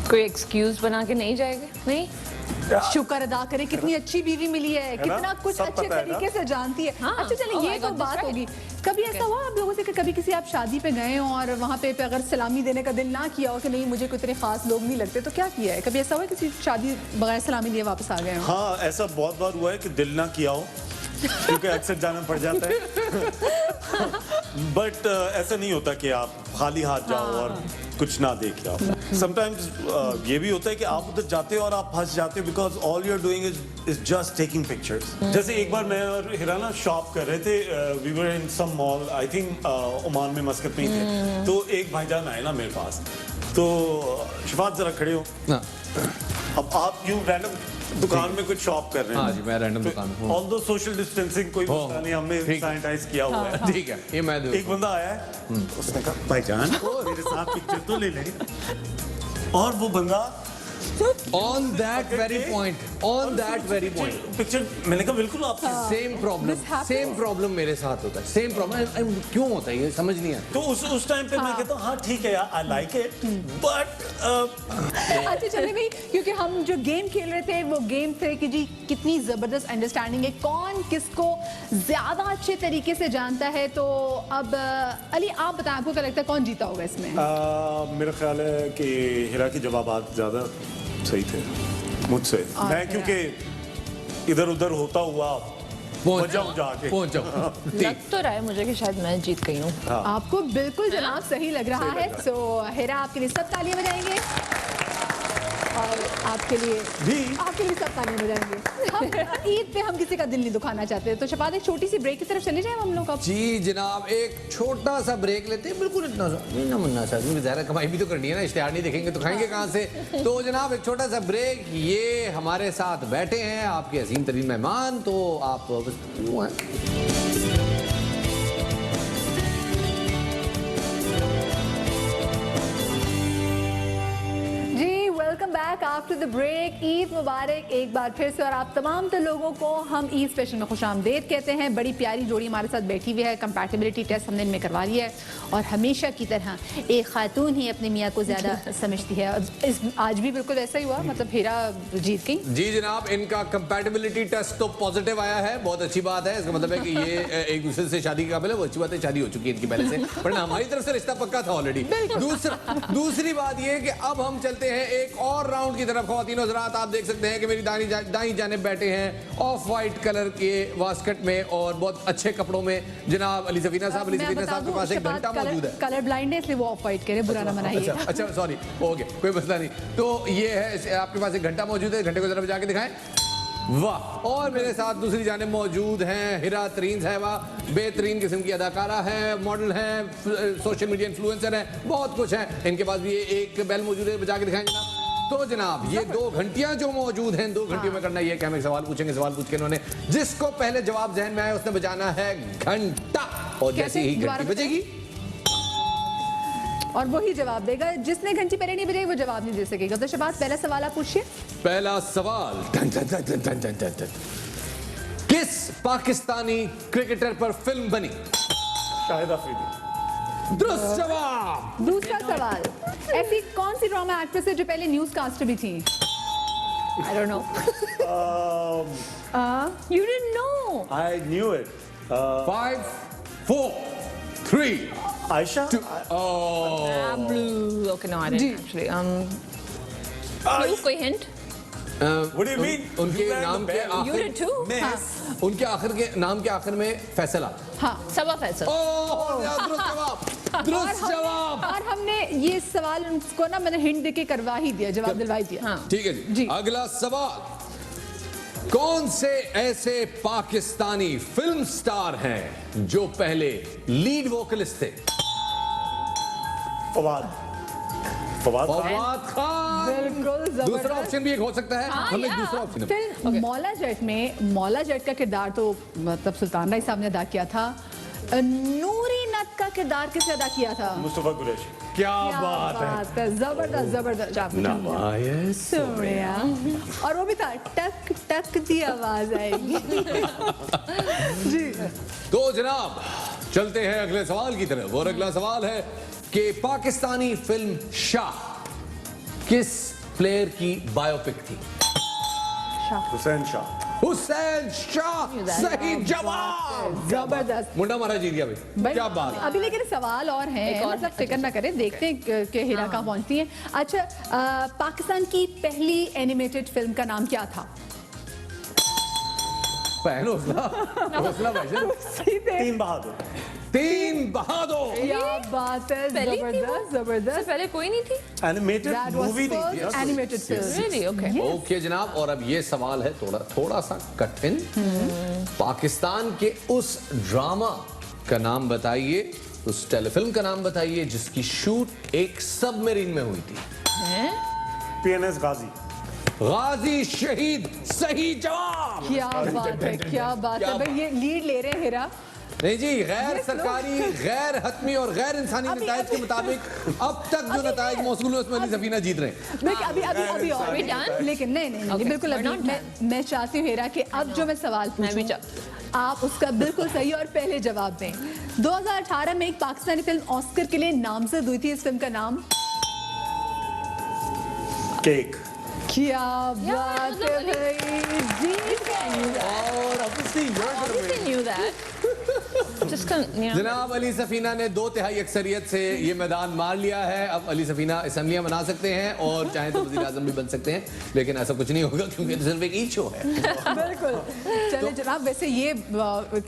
कोई एक्सक्यूज बना के नहीं जाएगा? नहीं शुक्र अदा करें कितनी अच्छी बीवी मिली है, कितना कुछ सब अच्छे पता है ना? तरीके से जानती है। हाँ। अच्छा चलिए Oh, ये I तो got this बात right. होगी। कभी ऐसा हुआ आप लोगों से कि कभी किसी आप शादी पे गए हो और वहाँ पे अगर सलामी देने का दिल ना किया हो कि नहीं मुझे कोई इतने खास लोग नहीं लगते, तो क्या किया है? कभी ऐसा हुआ है किसी शादी बगैर सलामी दिए वापस आ गए हो? हाँ ऐसा बहुत बार हुआ है कि दिल ना किया हो क्योंकि अक्सर जाना पड़ जाता है। बट ऐसा नहीं होता कि आप खाली हाथ जाओ और कुछ ना देख के आओ। समटाइम्स ये भी होता है कि आप उधर जाते हो और आप फंस जाते हो because all you are doing is just taking pictures. जैसे एक बार मैं और हिरा ना शॉप कर रहे थे, we were in some mall, I think Oman में, मस्कत में ही थे। तो एक भाईजान आए ना मेरे पास, तो शिफात जरा खड़े हो। हाँ अब आप यूं रैंडम दुकान में कुछ शॉप कर रहे हैं। हाँ जी, मैं रैंडम दुकान में हूँ। ऑल दो सोशल डिस्टेंसिंग कोई हो, मसला नहीं, हमने ठीक। सैनिटाइज किया हुआ है। ठीक है, ये मैं दूँ। एक बंदा आया है, उसने कहा भाईजान मेरे साथ पिक्चर तो ले लें। और वो बंदा on that very point, on that very point, picture मैंने कहा बिल्कुल आपसे सेम प्रॉब्लम मेरे साथ होता है, सेम प्रॉब्लम। क्यों होता है ये समझ नहीं आता। तो उस टाइम पे मैं कहता हूँ हाँ ठीक है यार, आई लाइक इट, बट अच्छा चलिए भाई, क्योंकि हम जो गेम खेल रहे थे वो गेम थे कि जी कितनी जबरदस्त अंडरस्टैंडिंग है, कौन किसको ज्यादा अच्छे तरीके से जानता है। तो अब अली आप बताएं, आपको क्या लगता है कौन जीता होगा इसमें? मेरा ख्याल है कि हिरा के जवाबात ज़्यादा सही थे मुझसे। मैं क्योंकि इधर उधर होता हुआ पहुंच जाऊं जाके। पहुंच जाऊं। लग तो रहा है मुझे कि शायद मैं जीत गई हूँ। आपको बिल्कुल जनाब सही लग रहा है। सो हिरा आपके लिए सब तालियां बजाएंगे और आपके लिए सब तालियां बजाएंगे। हम ईद पे हम किसी का दिल नहीं दुखाना चाहते, तो शफात एक छोटी सी ब्रेक की तरफ चले जाएं हम लोग अब। जी जनाब, एक छोटा सा ब्रेक लेते हैं, बिल्कुल इतना सा नहीं ना मुन्ना साहब, क्योंकि ज़ाहिर कमाई भी तो करनी है ना, इश्तिहार नहीं देखेंगे तो खाएंगे कहाँ से। तो जनाब एक छोटा सा ब्रेक, ये हमारे साथ बैठे हैं आपके अजीम तरीन मेहमान, तो आप बस यूँ हैं। Welcome back after the break. Eid Mubarak एक बार फिर से, और आप तमाम तो लोगों को हम ईद स्पेशल में खुशामदीद कहते हैं। बड़ी प्यारी जोड़ी हमारे साथ बैठी हुई है, कंपैटिबिलिटी टेस्ट हमने इनमें करवा लिया है, और हमेशा की तरह एक खातून ही अपने मियाँ को ज़्यादा समझती है। आज भी बिल्कुल ऐसा ही हुआ, मतलब हीरा जीत गई। जी जनाब, इनका कंपैटिबिलिटी टेस्ट तो पॉजिटिव आया है, बहुत अच्छी बात है। इसका मतलब है कि ये एक दूसरे से शादी के काबिल है, वो अच्छी बात है, शादी हो चुकी है इनकी पहले से, वरना हमारी तरफ से रिश्ता पक्का था ऑलरेडी। दूसरी बात ये कि अब हम चलते हैं एक और राउंड की तरफ। ख्वातीन और हज़रात, आप देख सकते हैं कि मेरी दाईं जानिब बैठे हैं ऑफ वाइट कलर के वास्कट में और बहुत अच्छे कपड़ों में जनाब अली सफीना साहब। अली सफीना साहब के पास एक घंटा मौजूद है। कलर ब्लाइंड है इसलिए वो ऑफ वाइट कह रहे, बुरा ना मनाइए। अच्छा सॉरी, ओके कोई मसला नहीं। तो ये है, आपके पास एक घंटा मौजूद है, घंटे को जरा जाके दिखाएं। वाह। और मेरे साथ दूसरी जानिब मौजूद हैं हिरा तरीन साहिबा, बेहतरीन किस्म की अदाकारा है, मॉडल हैं, सोशल मीडिया इन्फ्लुएंसर हैं, बहुत कुछ है। इनके पास भी एक बेल मौजूद है, बजा के दिखाएं जनाब। तो जनाब ये 2 घंटियां जो मौजूद हैं, 2 घंटियों में करना ये है कि हम एक सवाल पूछेंगे, सवाल पूछ के इन्होंने जिसको पहले जवाब जहन में आए उसने बजाना है घंटा, और जैसे ही घंटी बजेगी और वही जवाब देगा। जिसने घंटी पहले नहीं बजाई वो जवाब नहीं दे सकेगा। तो शबाज पहला सवाल आप पूछिए। पहला सवाल, टन टन टन टन टन टन टन टन। किस पाकिस्तानी क्रिकेटर पर फिल्म बनी? शाहिद अफरीदी। दुरुस्त जवाब। दूसरा सवाल, ऐसी कौन सी ड्रामा एक्ट्रेस है जो पहले न्यूज कास्टर भी थी? I don't know. You didn't know. I knew it. 5 4 3 Aisha. Blue. Okay, no, I didn't actually. Clue, कोई hint? What do you mean? उनके You rang नाम the के bell. You did too. Miss. उनके आखिर के नाम के आखिर में फैसला। हाँ। सबा फैसल। दुरुस्त जवाब, दुरुस्त जवाब। और हमने ये सवाल उनको ना मैंने हिंट देके करवा ही दिया, जवाब दिलवा ही दिया। हाँ। ठीक है जी। अगला सवाल, कौन से ऐसे पाकिस्तानी फिल्म स्टार हैं जो पहले लीड वोकलिस्ट थे? फवाद खान। बिल्कुल जबरदस्त। दूसरा ऑप्शन भी एक हो सकता है। हम एक दूसरा ऑप्शन। फिल्म मौला जट में मौला जट का किरदार तो मतलब सुल्तान राय साहब ने अदा किया था। नूरी नत का किरदार किसने अदा किया था? मुस्तफा कुरैशी। क्या क्या बात है। जबरदस्त जबरदस्त। नवायस। सोनिया। और वो भी था टक टक की आवाज आएगी। जी। तो जनाब चलते हैं अगले सवाल की तरफ, और अगला सवाल है कि पाकिस्तानी फिल्म शाह किस प्लेयर की बायोपिक थी? हुसैन शाह। हुसैन शाह, सही जवाब। जबरदस्त। मुंडा मारा जीत गया भाई, क्या बात है। अभी लेकिन सवाल और हैं, मतलब फिक्र ना करें, देखते हैं कि हीरा कहाँ पहुंचती है। अच्छा, पाकिस्तान की पहली एनिमेटेड फिल्म का नाम क्या था? पहले हौसला भाईजान। तीन बहादुर। तीन बहादुर। क्या बात है, पहली थी वो? जबरदस्त जबरदस्त। पहले कोई नहीं थी? एनिमेटेड That was मूवी नहीं थी। first animated film. Really? Okay. Okay जनाब, और अब ये सवाल है थोड़ा सा कठिन। पाकिस्तान के उस ड्रामा का नाम बताइए, उस टेलीफिल्म का नाम बताइए जिसकी शूट एक सबमरीन में हुई थी। PNS गाजी। गाजी शहीद, सही जवाब। क्या बात है, क्या बात है भाई, ये लीड ले रहे हैं हीरा। नहीं जी, गैर सरकारी, गैर हतमी और गैर इंसानी नताइज के मुताबिक अब तक जो नताइज मौसूल है उसमें अली सफीना जीत रहे हैं। देखिए अभी और we done? लेकिन नहीं Okay, बिल्कुल we're अभी not मैं चाहती हूँ हेरा कि अब जो मैं सवाल मैं भी पूछूं आप उसका बिल्कुल सही और पहले जवाब दें। 2018 में एक पाकिस्तानी फिल्म ऑस्कर के लिए नामजद हुई थी, इस फिल्म का नाम केक। क्या बात है भाई, जीत गए। और obviously you're gonna win. Obviously knew that. Just जनाब अली सफीना ने 2/3 अक्सरियत से ये मैदान मार लिया है। अब अली सफीना असम्बलियां बना सकते हैं और चाहे तो वज़ीर आज़म भी बन सकते हैं, लेकिन ऐसा कुछ नहीं होगा क्योंकि तो सिर्फ एक ई शो है। बिल्कुल। चले जनाब, वैसे ये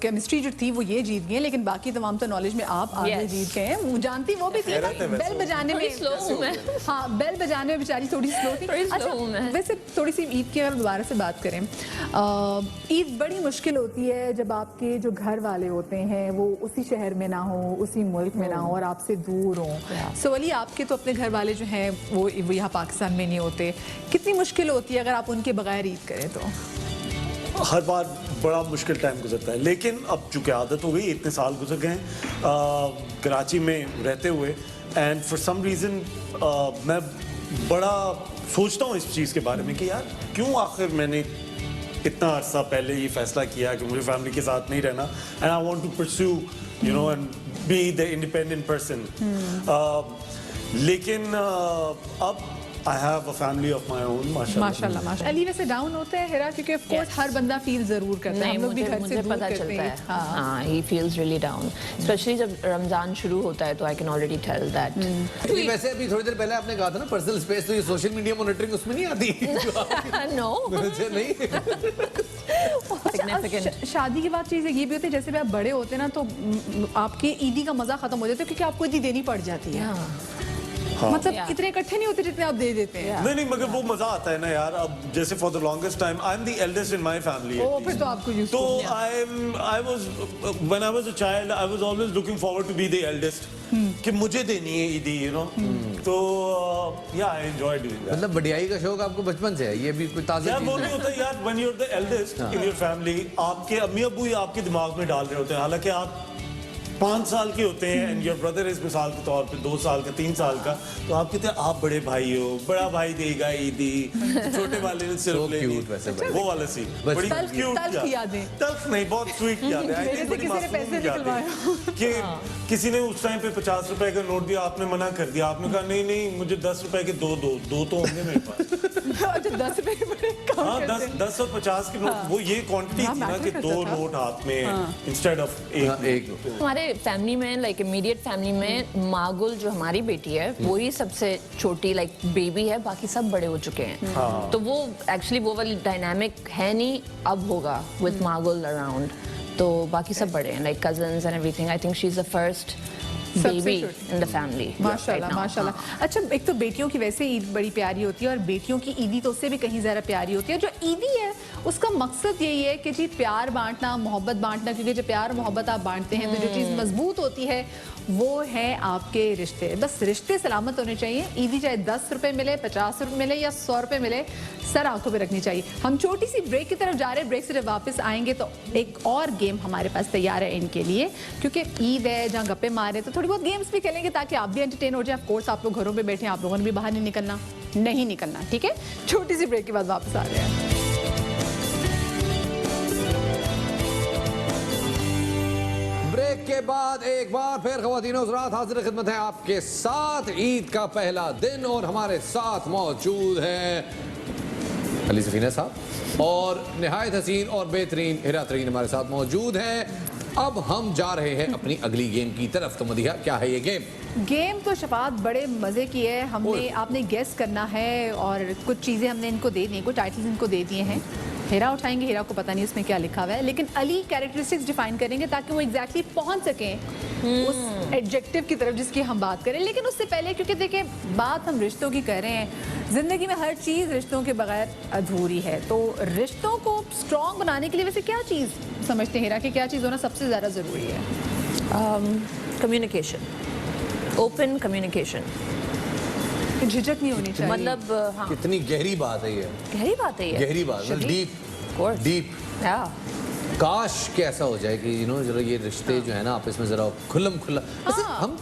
केमिस्ट्री जो थी वो ये जीत गई है, लेकिन बाकी तमाम तो नॉलेज में आप आगे Yes. जीत गए हैं। वो जानती वो भी थी ना, बेल बजाने में स्लो हूँ मैं। हाँ, बेल बजाने में बेचारी थोड़ी स्लो थी। थोड़ी slow हूँ मैं। वैसे थोड़ी सी ईद की अगर दोबारा से बात करें, ईद बड़ी मुश्किल होती है जब आपके जो घर वाले होते हैं वो उसी शहर में ना हो, उसी मुल्क में ना हो और आपसे दूर हो। सो अली, आपके तो अपने घर वाले जो हैं वो यहाँ पाकिस्तान में नहीं होते, कितनी मुश्किल होती है अगर आप उनके बगैर ईद करें तो? हर बार बड़ा मुश्किल टाइम गुजरता है, लेकिन अब चूंकि आदत हो गई, इतने साल गुजर गए हैं कराची में रहते हुए, एंड फॉर सम रीज़न मैं बड़ा सोचता हूँ इस चीज़ के बारे में कि यार क्यों आखिर मैंने इतना अरसा पहले ये फैसला किया कि मुझे फैमिली के साथ नहीं रहना, and I want to pursue you know and be the independent person. लेकिन अब I have a family of my own, माशाल्लाह। माशाल्लाह माशाल्लाह। अली वैसे डाउन होता है हेरा, क्योंकि ऑफ कोर्स हर बंदा फील जरूर करता है, नहीं, हम लोग भी घर से मुझे दूर पता करते चलता है। हैं। हाँ। हाँ, he feels really down, especially जब रमजान शुरू होता है तो I can already tell that. लेकिन वैसे अभी थोड़ी देर पहले आपने कहा था ना पर्सनल स्पेस, तो ये सोशल मीडिया मॉनिटरिंग उसमें नहीं आती? No. वैसे नहीं। Significant. शादी के बाद चीज़ ये भी होती है, जैसे भी आप बड़े होते हैं ना तो आपके ईदी का मजा खत्म हो जाता है क्योंकि आपको ईदी देनी पड़ जाती है। मतलब Yeah. इतने इकट्ठे नहीं होते जितने आप दे देते हैं। नहीं मगर वो मजा आता है ना यार। अब जैसे for the longest time I am the eldest in my family, ओ फिर तो आपको यूज़ तो I was when I was a child I was always looking forward to be the eldest, कि मुझे देनी है ईदी, यू नो। तो या आई एंजॉय डूइंग दैट। मतलब बढ़ियाई का शौक आपको बचपन से है, ये भी कोई ताज़ा यार चीज़ वो नहीं नहीं होता यार, when you are the eldest in your family, आपके अम्मी अब्बू ही आपके दिमाग में डाल रहे होते हैं, हालांकि आप 5 साल के होते हैं एंड योर ब्रदर इज मिसाल के तौर पे 2 साल का 3 साल का, तो आप कहते हैं आप बड़े भाई हो, बड़ा भाई देगा ईदी, छोटे वाले ने सिर्फ So लेनी। cute वैसे बड़े। वो वाला सीन बस बड़ी तल्ख- क्यूट तल्ख यादें। तल्ख नहीं, बहुत स्वीट यादें। आई मेरे थिंक से बड़ी किसी ने पैसे मासूम यादें निकलवाए। कि किसी ने उस टाइम पे 50 रुपए का नोट दिया, आपने मना कर दिया, आपने कहा नहीं नहीं मुझे 10 रुपए के दो तो होंगे मेरे पास। अच्छा 10 रुपए बड़े कम हाँ, करते हैं। 10 और 50 के नोट, वो ये क्वांटिटी हाँ, थी ना matter कि करता 2 था। नोट हाथ में इंस्टेड ऑफ एक। हमारे फैमिली में लाइक इमीडिएट फैमिली में मागुल जो हमारी बेटी है वही सबसे छोटी लाइक बेबी है, बाकी सब बड़े हो चुके हैं। तो वो एक्चुअली वो वाली डायनामिक है नहीं, अब होगा विद मागुल अराउंड, तो बाकी सब बड़े हैं like cousins and everything. I think she is the first baby छोटी। इन द फैमिली माशाल्लाह माशाल्लाह। अच्छा, एक तो बेटियों की वैसे ईद बड़ी प्यारी होती है और बेटियों की ईदी तो उससे भी कहीं ज़्यादा प्यारी होती है। जो ईदी है उसका मकसद यही है कि जी प्यार बांटना, मोहब्बत बांटना, क्योंकि जब प्यार मोहब्बत आप बांटते हैं तो जो चीज़ मजबूत होती है वो है आपके रिश्ते। बस रिश्ते सलामत होने चाहिए। ईदी चाहे 10 रुपये मिले, 50 रुपये मिले या 100 रुपये मिले, सर आंखों पे रखनी चाहिए। हम छोटी सी ब्रेक की तरफ जा रहे हैं, ब्रेक से जब वापस आएंगे तो एक और गेम हमारे पास तैयार है इनके लिए, क्योंकि ईद है जहाँ गप्पे मारे तो थोड़ी बहुत गेम्स भी खेलेंगे ताकि आप भी एंटरटेन हो जाए। ऑफ कोर्स आप लोग घरों पे बैठे हैं, आप लोगों ने भी बाहर नहीं निकलना, ठीक है? छोटी सी ब्रेक के बाद वापस आ रहे हैं। ब्रेक के बाद एक बार फिर ख़वातीन और हज़रात हाज़िर खिदमत है आपके साथ। ईद का पहला दिन और हमारे साथ मौजूद हैं अली सफीना साहब और निहायत हसीन और बेहतरीन हिरा तरीन हमारे साथ मौजूद हैं। अब हम जा रहे हैं अपनी अगली गेम की तरफ। तो मदिहा, क्या है ये गेम? गेम तो शफात बड़े मज़े की है। आपने गेस करना है और कुछ चीज़ें हमने इनको दे दी हैं, कुछ टाइटल्स इनको दे दिए हैं। हेरा उठाएंगे, हेरा को पता नहीं उसमें क्या लिखा हुआ है, लेकिन अली कैरेक्टरिस्टिक्स डिफाइन करेंगे ताकि वो एग्जैक्टली पहुंच सकें उस एडजेक्टिव की तरफ जिसकी हम बात करें। लेकिन उससे पहले, क्योंकि देखिए बात हम रिश्तों की कर रहे हैं, ज़िंदगी में हर चीज़ रिश्तों के बगैर अधूरी है। तो रिश्तों को स्ट्रॉन्ग बनाने के लिए वैसे क्या चीज़ समझते हैं हेरा कि क्या चीज़ होना सबसे ज़्यादा ज़रूरी है? Communication, open communication. झिझक नहीं होनी चाहिए। मतलब हाँ, कितनी गहरी बात है ये, गहरी बात है ये, गहरी बात, शदीद। Deep Of course. Deep. Yeah. काश कि ऐसा हो जाए कि जरा ये रिश्ते जो है ना आपस में जरा खुल्लम खुल्ला वैसे हम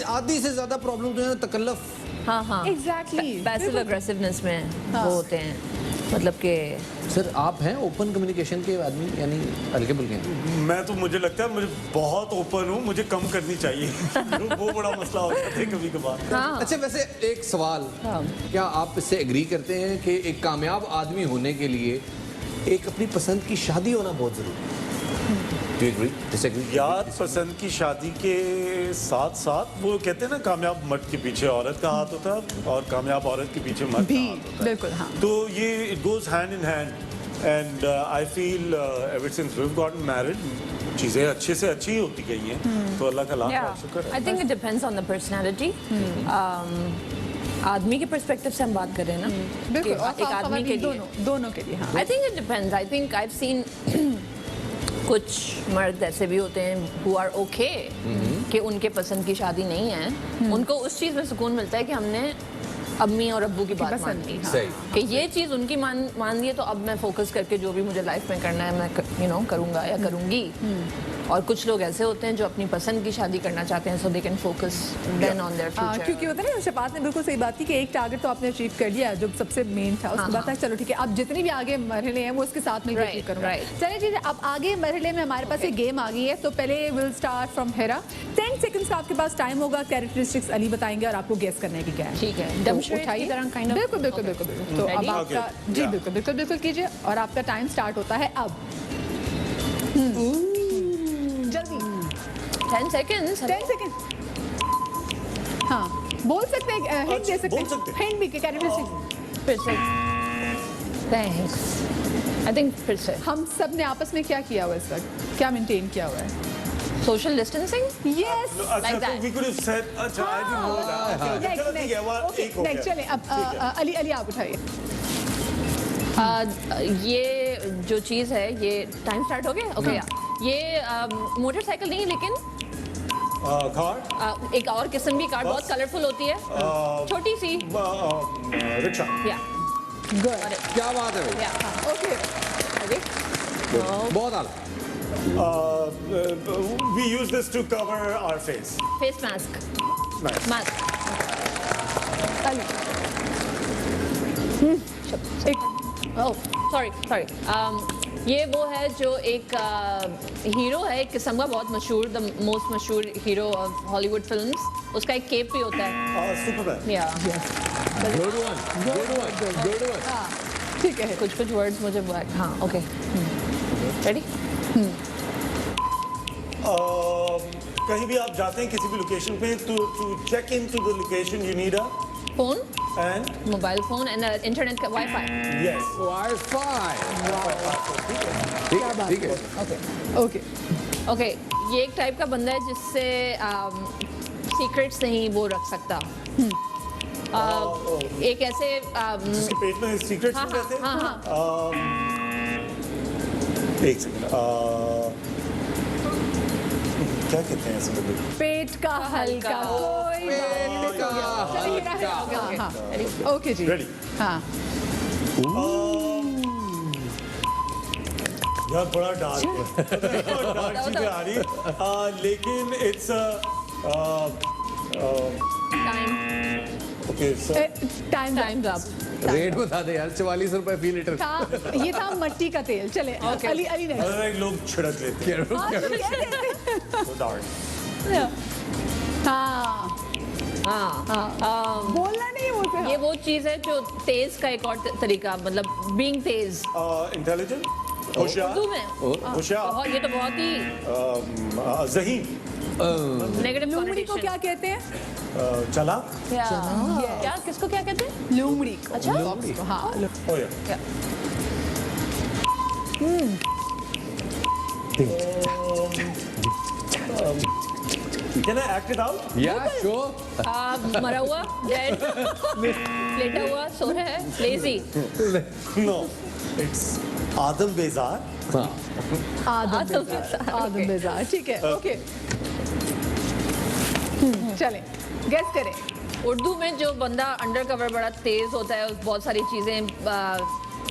आधी से ज्यादा प्रॉब्लम जो है ना तकल्लुफ हाँ हाँ Exactly. पैसिव अग्रेसिवनेस में वो होते हैं मतलब कि सर आप हैं ओपन कम्युनिकेशन के आदमी यानी हल्के बुल्के हैं मैं तो मुझे लगता है मुझे बहुत ओपन हूँ, मुझे कम करनी चाहिए वो बड़ा मसला हो जाता है कभी कभार। हाँ अच्छा वैसे एक सवाल क्या आप इससे एग्री करते हैं कि एक कामयाब आदमी होने के लिए एक अपनी पसंद की शादी होना बहुत जरूरी है? Do you agree? Disagree? यार पसंद की शादी के साथ साथ वो कहते हैं ना कामयाब मर्द के पीछे औरत का हाथ होता है और कामयाब औरत के पीछे मर्द भी का हाथ होता है। बिल्कुल हाँ तो ये it goes hand in hand and I feel ever since we have gotten married चीज़ें अच्छे से अच्छी ही होती गई हैं तो अल्लाह का लाख लाख शुक्र है। I think it depends on the personality आदमी के पर्सपेक्टिव से हम बात कर रहे हैं ना बिल्कुल कि और एक आदमी के लिए दोनों के लिए हाँ I think it depends I think I have seen कुछ मर्द ऐसे भी होते हैं हु आर ओके कि उनके पसंद की शादी नहीं है उनको उस चीज़ में सुकून मिलता है कि हमने अम्मी और अब्बू की बात मान पसंद ली की, हाँ। सही कि ये चीज़ उनकी मान ली है तो अब मैं फोकस करके जो भी मुझे लाइफ में करना है मैं करूँगा या करूँगी और कुछ लोग ऐसे होते हैं जो अपनी पसंद की शादी करना चाहते हैं so they can focus then on their future क्योंकि होता है ना शफात ने बिल्कुल सही बात की कि एक टारगेट तो आपने अचीव कर लिया जो सबसे मेन था उसके बाद चलो ठीक है अब जितनी भी आगे मरहले हैं वो उसके साथ में Right, अचीव करूँगा right. चलिए ठीक है अब आगे मरहले में हमारे पास एक गेम आ गई है तो पहले will start from Hera 10 seconds का आपके पास टाइम होगा कैरेक्टरिस्टिक्स अली बताएंगे और आपको गेस करने की क्या है ठीक है तो डेमोन्स्ट्रेट की उठाइए। तरह काइंड ऑफ बिल्कुल बिल्कुल बिल्कुल बिल्कुल तो अब Ready? आपका Okay, जी yeah. बिल्कुल बिल्कुल बिल्कुल कीजिए और आपका टाइम स्टार्ट होता है अब जल्दी 10 seconds 10 सेकंड हाँ बोल सकते हैं हिंट दे सकते बोल सकते हैं हिंट भी कैरेक्टरिस्टिक्स फिर से थैंक्स आई थिंक फिर से हम सब ने आपस में क्या किया हुआ है इस वक्त क्या मेंटेन किया हुआ है सोशल डिस्टेंसिंग यस अच्छा Like तो that. we could have said अच्छा I didn't know that Okay, चलो ठीक है वो एक हो गया चले अब अली आप उठाइए ये जो चीज़ है ये टाइम स्टार्ट हो गया ओके ये मोटरसाइकिल नहीं लेकिन कार एक और किस्म की कार बहुत कलरफुल होती है छोटी सी रिक्शा या गुड क्या बात है भाई या ओके बहुत आला we use this to cover our face face mask nice mask Ali sorry ये वो है जो एक हीरो है एक किस्म का बहुत मशहूर द मोस्ट मशहूर हीरो ऑफ हॉलीवुड फिल्म्स उसका एक केप भी होता है Superman या गुड वन हाँ ठीक है कुछ वर्ड्स मुझे हाँ ओके रेडी कहीं भी आप जाते हैं किसी भी लोकेशन पे to check into the location you need a phone and mobile phone and internet का वाईफाई yes वाईफाई ठीक है ओके ओके ये एक टाइप का बंदा है जिससे सीक्रेट्स नहीं वो रख सकता एक ऐसे जिसके पेट में सीक्रेट्स हाँ, रहते हैं हाँ, हाँ, एक सेकंड क्या कहते हैं ऐसे बंदे को? पेट का हल्का कोई पेट का हल्का। हाँ ओके जी Ready? हाँ यार बड़ा डार्क चीजें आ रही है लेकिन it's time okay time times up rate बता दे यार 44 रुपए फी लीटर था ये था मट्टी का तेल चले अली अली नेक्स्ट अलग लोग छिड़क लेते हैं तो डार्क हाँ हाँ बोलना नहीं है वो ये वो चीज़ है जो तेज का एक और तरीका मतलब बीइंग तेज इंटेलिजेंट होशियार उर्दू में होशियार ये तो बहुत ही ज़हीन नेगेटिव लूमड़ी को क्या कहते हैं चला क्या किसको क्या कहते हैं लूमड़ी को अच्छा हाँ oh yeah क्या can I act it out या शो मरा हुआ डेड लेटा हुआ सो रहा है लेजी no it's आदम बेजार आदम बेजार ठीक है ओके चले गेस करें उर्दू में जो बंदा अंडर कवर बड़ा तेज होता है बहुत सारी चीज़ें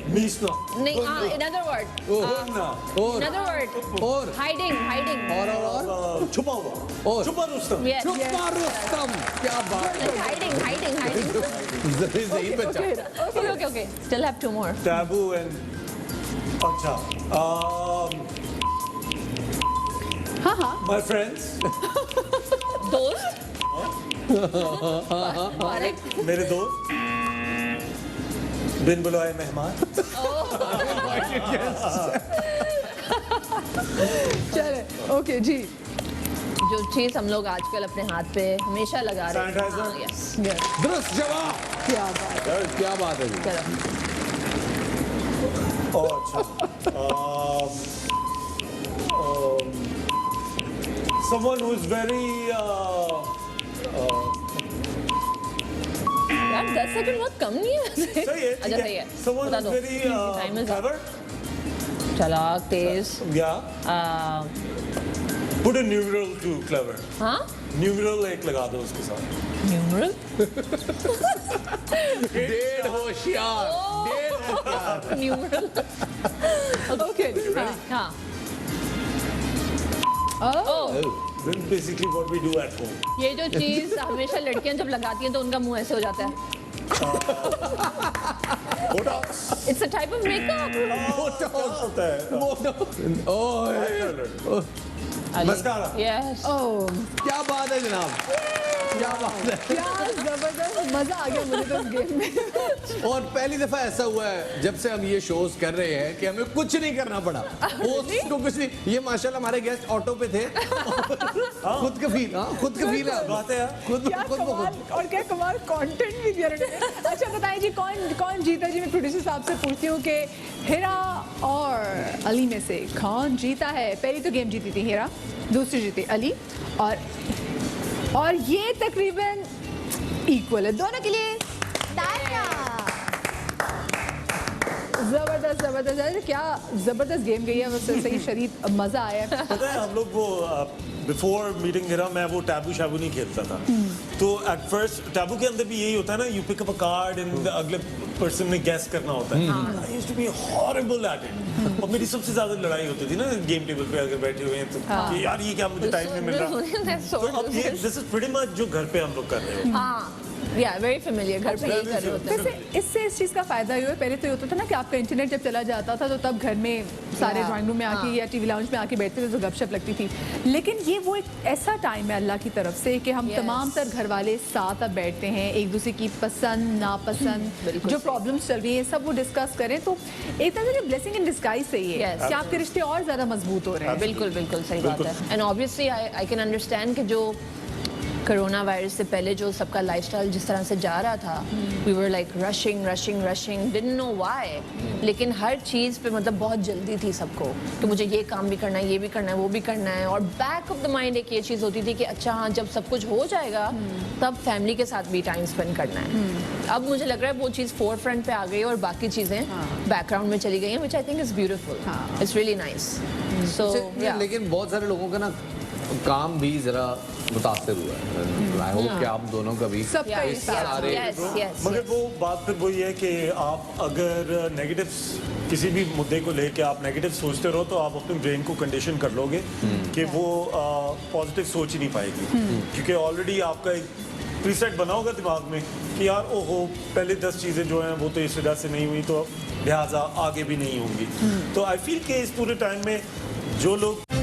मीसना नहीं, another word. और Another word. और Hiding. छुपा हुआ और छुपा रुस्तम Yes. चुप्पा रुस्तम, क्या बात है। Hiding. सही बच्चा। Okay. Still have two more. Taboo and अच्छा माय फ्रेंड्स दोस्त. मेरे दोस्त बिन बुलाए मेहमान चले ओके जी जो चीज हम लोग आजकल अपने हाथ पे हमेशा लगा रहे हैं. Sanitizer? Yes. दुरुस्त जवाब, क्या बात क्या बात है जी। चलो. Oh, अच्छा someone who is very यार 10 सेकंड बहुत कम नहीं है वैसे. सही है अच्छा सही है. someone बता who दो. is very Time is up. clever चालाक, तेज. yeah put a numeral to clever हाँ. numeral एक लगा दो उसके साथ न्यूमरल. डेढ़ होशियार, डेढ़ होशियार। न्यूमरल. ओके हाँ. ओह this is basically what we do at home ये जो चीज हमेशा लड़कियां जब लगाती हैं तो उनका मुंह ऐसे हो जाता है. botox it's a type of makeup. क्या होता है Mascara. यस. ओह क्या बात है जनाब, क्या बात है। क्या जबरदस्त मजा आ गया मुझे तो इस गेम में और पहली दफा ऐसा हुआ है जब से हम ये शोज कर रहे हैं कि हमें कुछ नहीं करना पड़ा, होस्ट को कुछ नहीं। ये माशाल्लाह हमारे गेस्ट ऑटो पे थे, खुद कफील, खुद कफील है, बात है यार खुद क्या खुद ब खुद। कमाल और क्या कमाल कंटेंट भी दिया उन्होंने। अच्छा बताइए जी कौन जीता जी। मैं प्रोड्यूसर साहब से पूछती हूँ कि हिरा और अली में से कौन जीता है। पहली तो गेम जीती थी हिरा, दूसरी जीती अली और ये तकरीबन इक्वल है दोनों के लिए। तालियां। जबरदस्त है, क्या जबरदस्त गेम गई है, बस सही शरीफ मजा आया। पता है हम लोग वो बिफोर मीटिंग गिरा मैं वो टैबू शाबू नहीं खेलता था तो एट फर्स्ट टैबू के अंदर भी यही होता है ना, you pick up a card and अगले पर्सन ने गेस करना होता है। I used to be horrible at it और मेरी सबसे ज्यादा लड़ाई होती थी ना गेम टेबल पे अगर बैठे हुए हैं तो कि यार ये क्या मुझे टाइम नहीं मिल रहा। तो अब ये दिस इज प्रीटी मच जो घर पे हम लोग कर रहे हो। हाँ. या वेरी फेमिलियर. घर पे यही कर रहे होते हैं. वैसे इससे इस चीज़ का फायदा ये है, पहले तो ये होता था ना कि आपका इंटरनेट जब चला जाता था तो तब घर में सारे ड्राइंग रूम में आके या टीवी लाउंज में आके बैठते थे तो गपशप लगती थी। लेकिन ये वो एक ऐसा टाइम है अल्लाह की तरफ से कि हम Yes. तमाम तर घर वाले साथ अब बैठते हैं, एक दूसरे की पसंद नापसंद बिल्कुल जो सही। प्रॉब्लम्स चल रही हैं सब वो डिस्कस करें, तो एक तरह से ब्लेसिंग इन डिस्गाइज सही है Yes. कि आपके रिश्ते और ज़्यादा मजबूत हो रहे हैं। बिल्कुल सही बात है. And obviously I can understand कि जो कोरोना वायरस से पहले जो सबका लाइफस्टाइल जिस तरह से जा रहा था, we were like rushing didn't know why, लेकिन हर चीज़ पे मतलब बहुत जल्दी थी सबको कि मुझे ये काम भी करना है, ये भी करना है, वो भी करना है, और बैक ऑफ द माइंड एक ये चीज़ होती थी कि अच्छा हाँ जब सब कुछ हो जाएगा तब फैमिली के साथ भी टाइम स्पेंड करना है. अब मुझे लग रहा है वो चीज़ फोर फ्रंट पे आ गई और बाकी चीज़ें बैकग्राउंड में चली गई हैं, which I think is beautiful. It's really nice. So लेकिन बहुत सारे लोगों का ना काम भी जरा मुतासर हुआ है। आई होप कि आप दोनों का भी सबका ही साथ। मगर वो बात फिर वही है कि आप अगर नेगेटिव किसी भी मुद्दे को लेके आप नेगेटिव सोचते रहो तो आप अपने ब्रेन को कंडीशन कर लोगे कि वो पॉजिटिव सोच ही नहीं पाएगी, क्योंकि ऑलरेडी आपका एक प्रीसेट बना होगा दिमाग में कि यार ओहो पहले 10 चीज़ें जो हैं वो तो इस वजह से नहीं हुई तो लिहाजा आगे भी नहीं होंगी। तो आई फील कि इस पूरे टाइम में जो लोग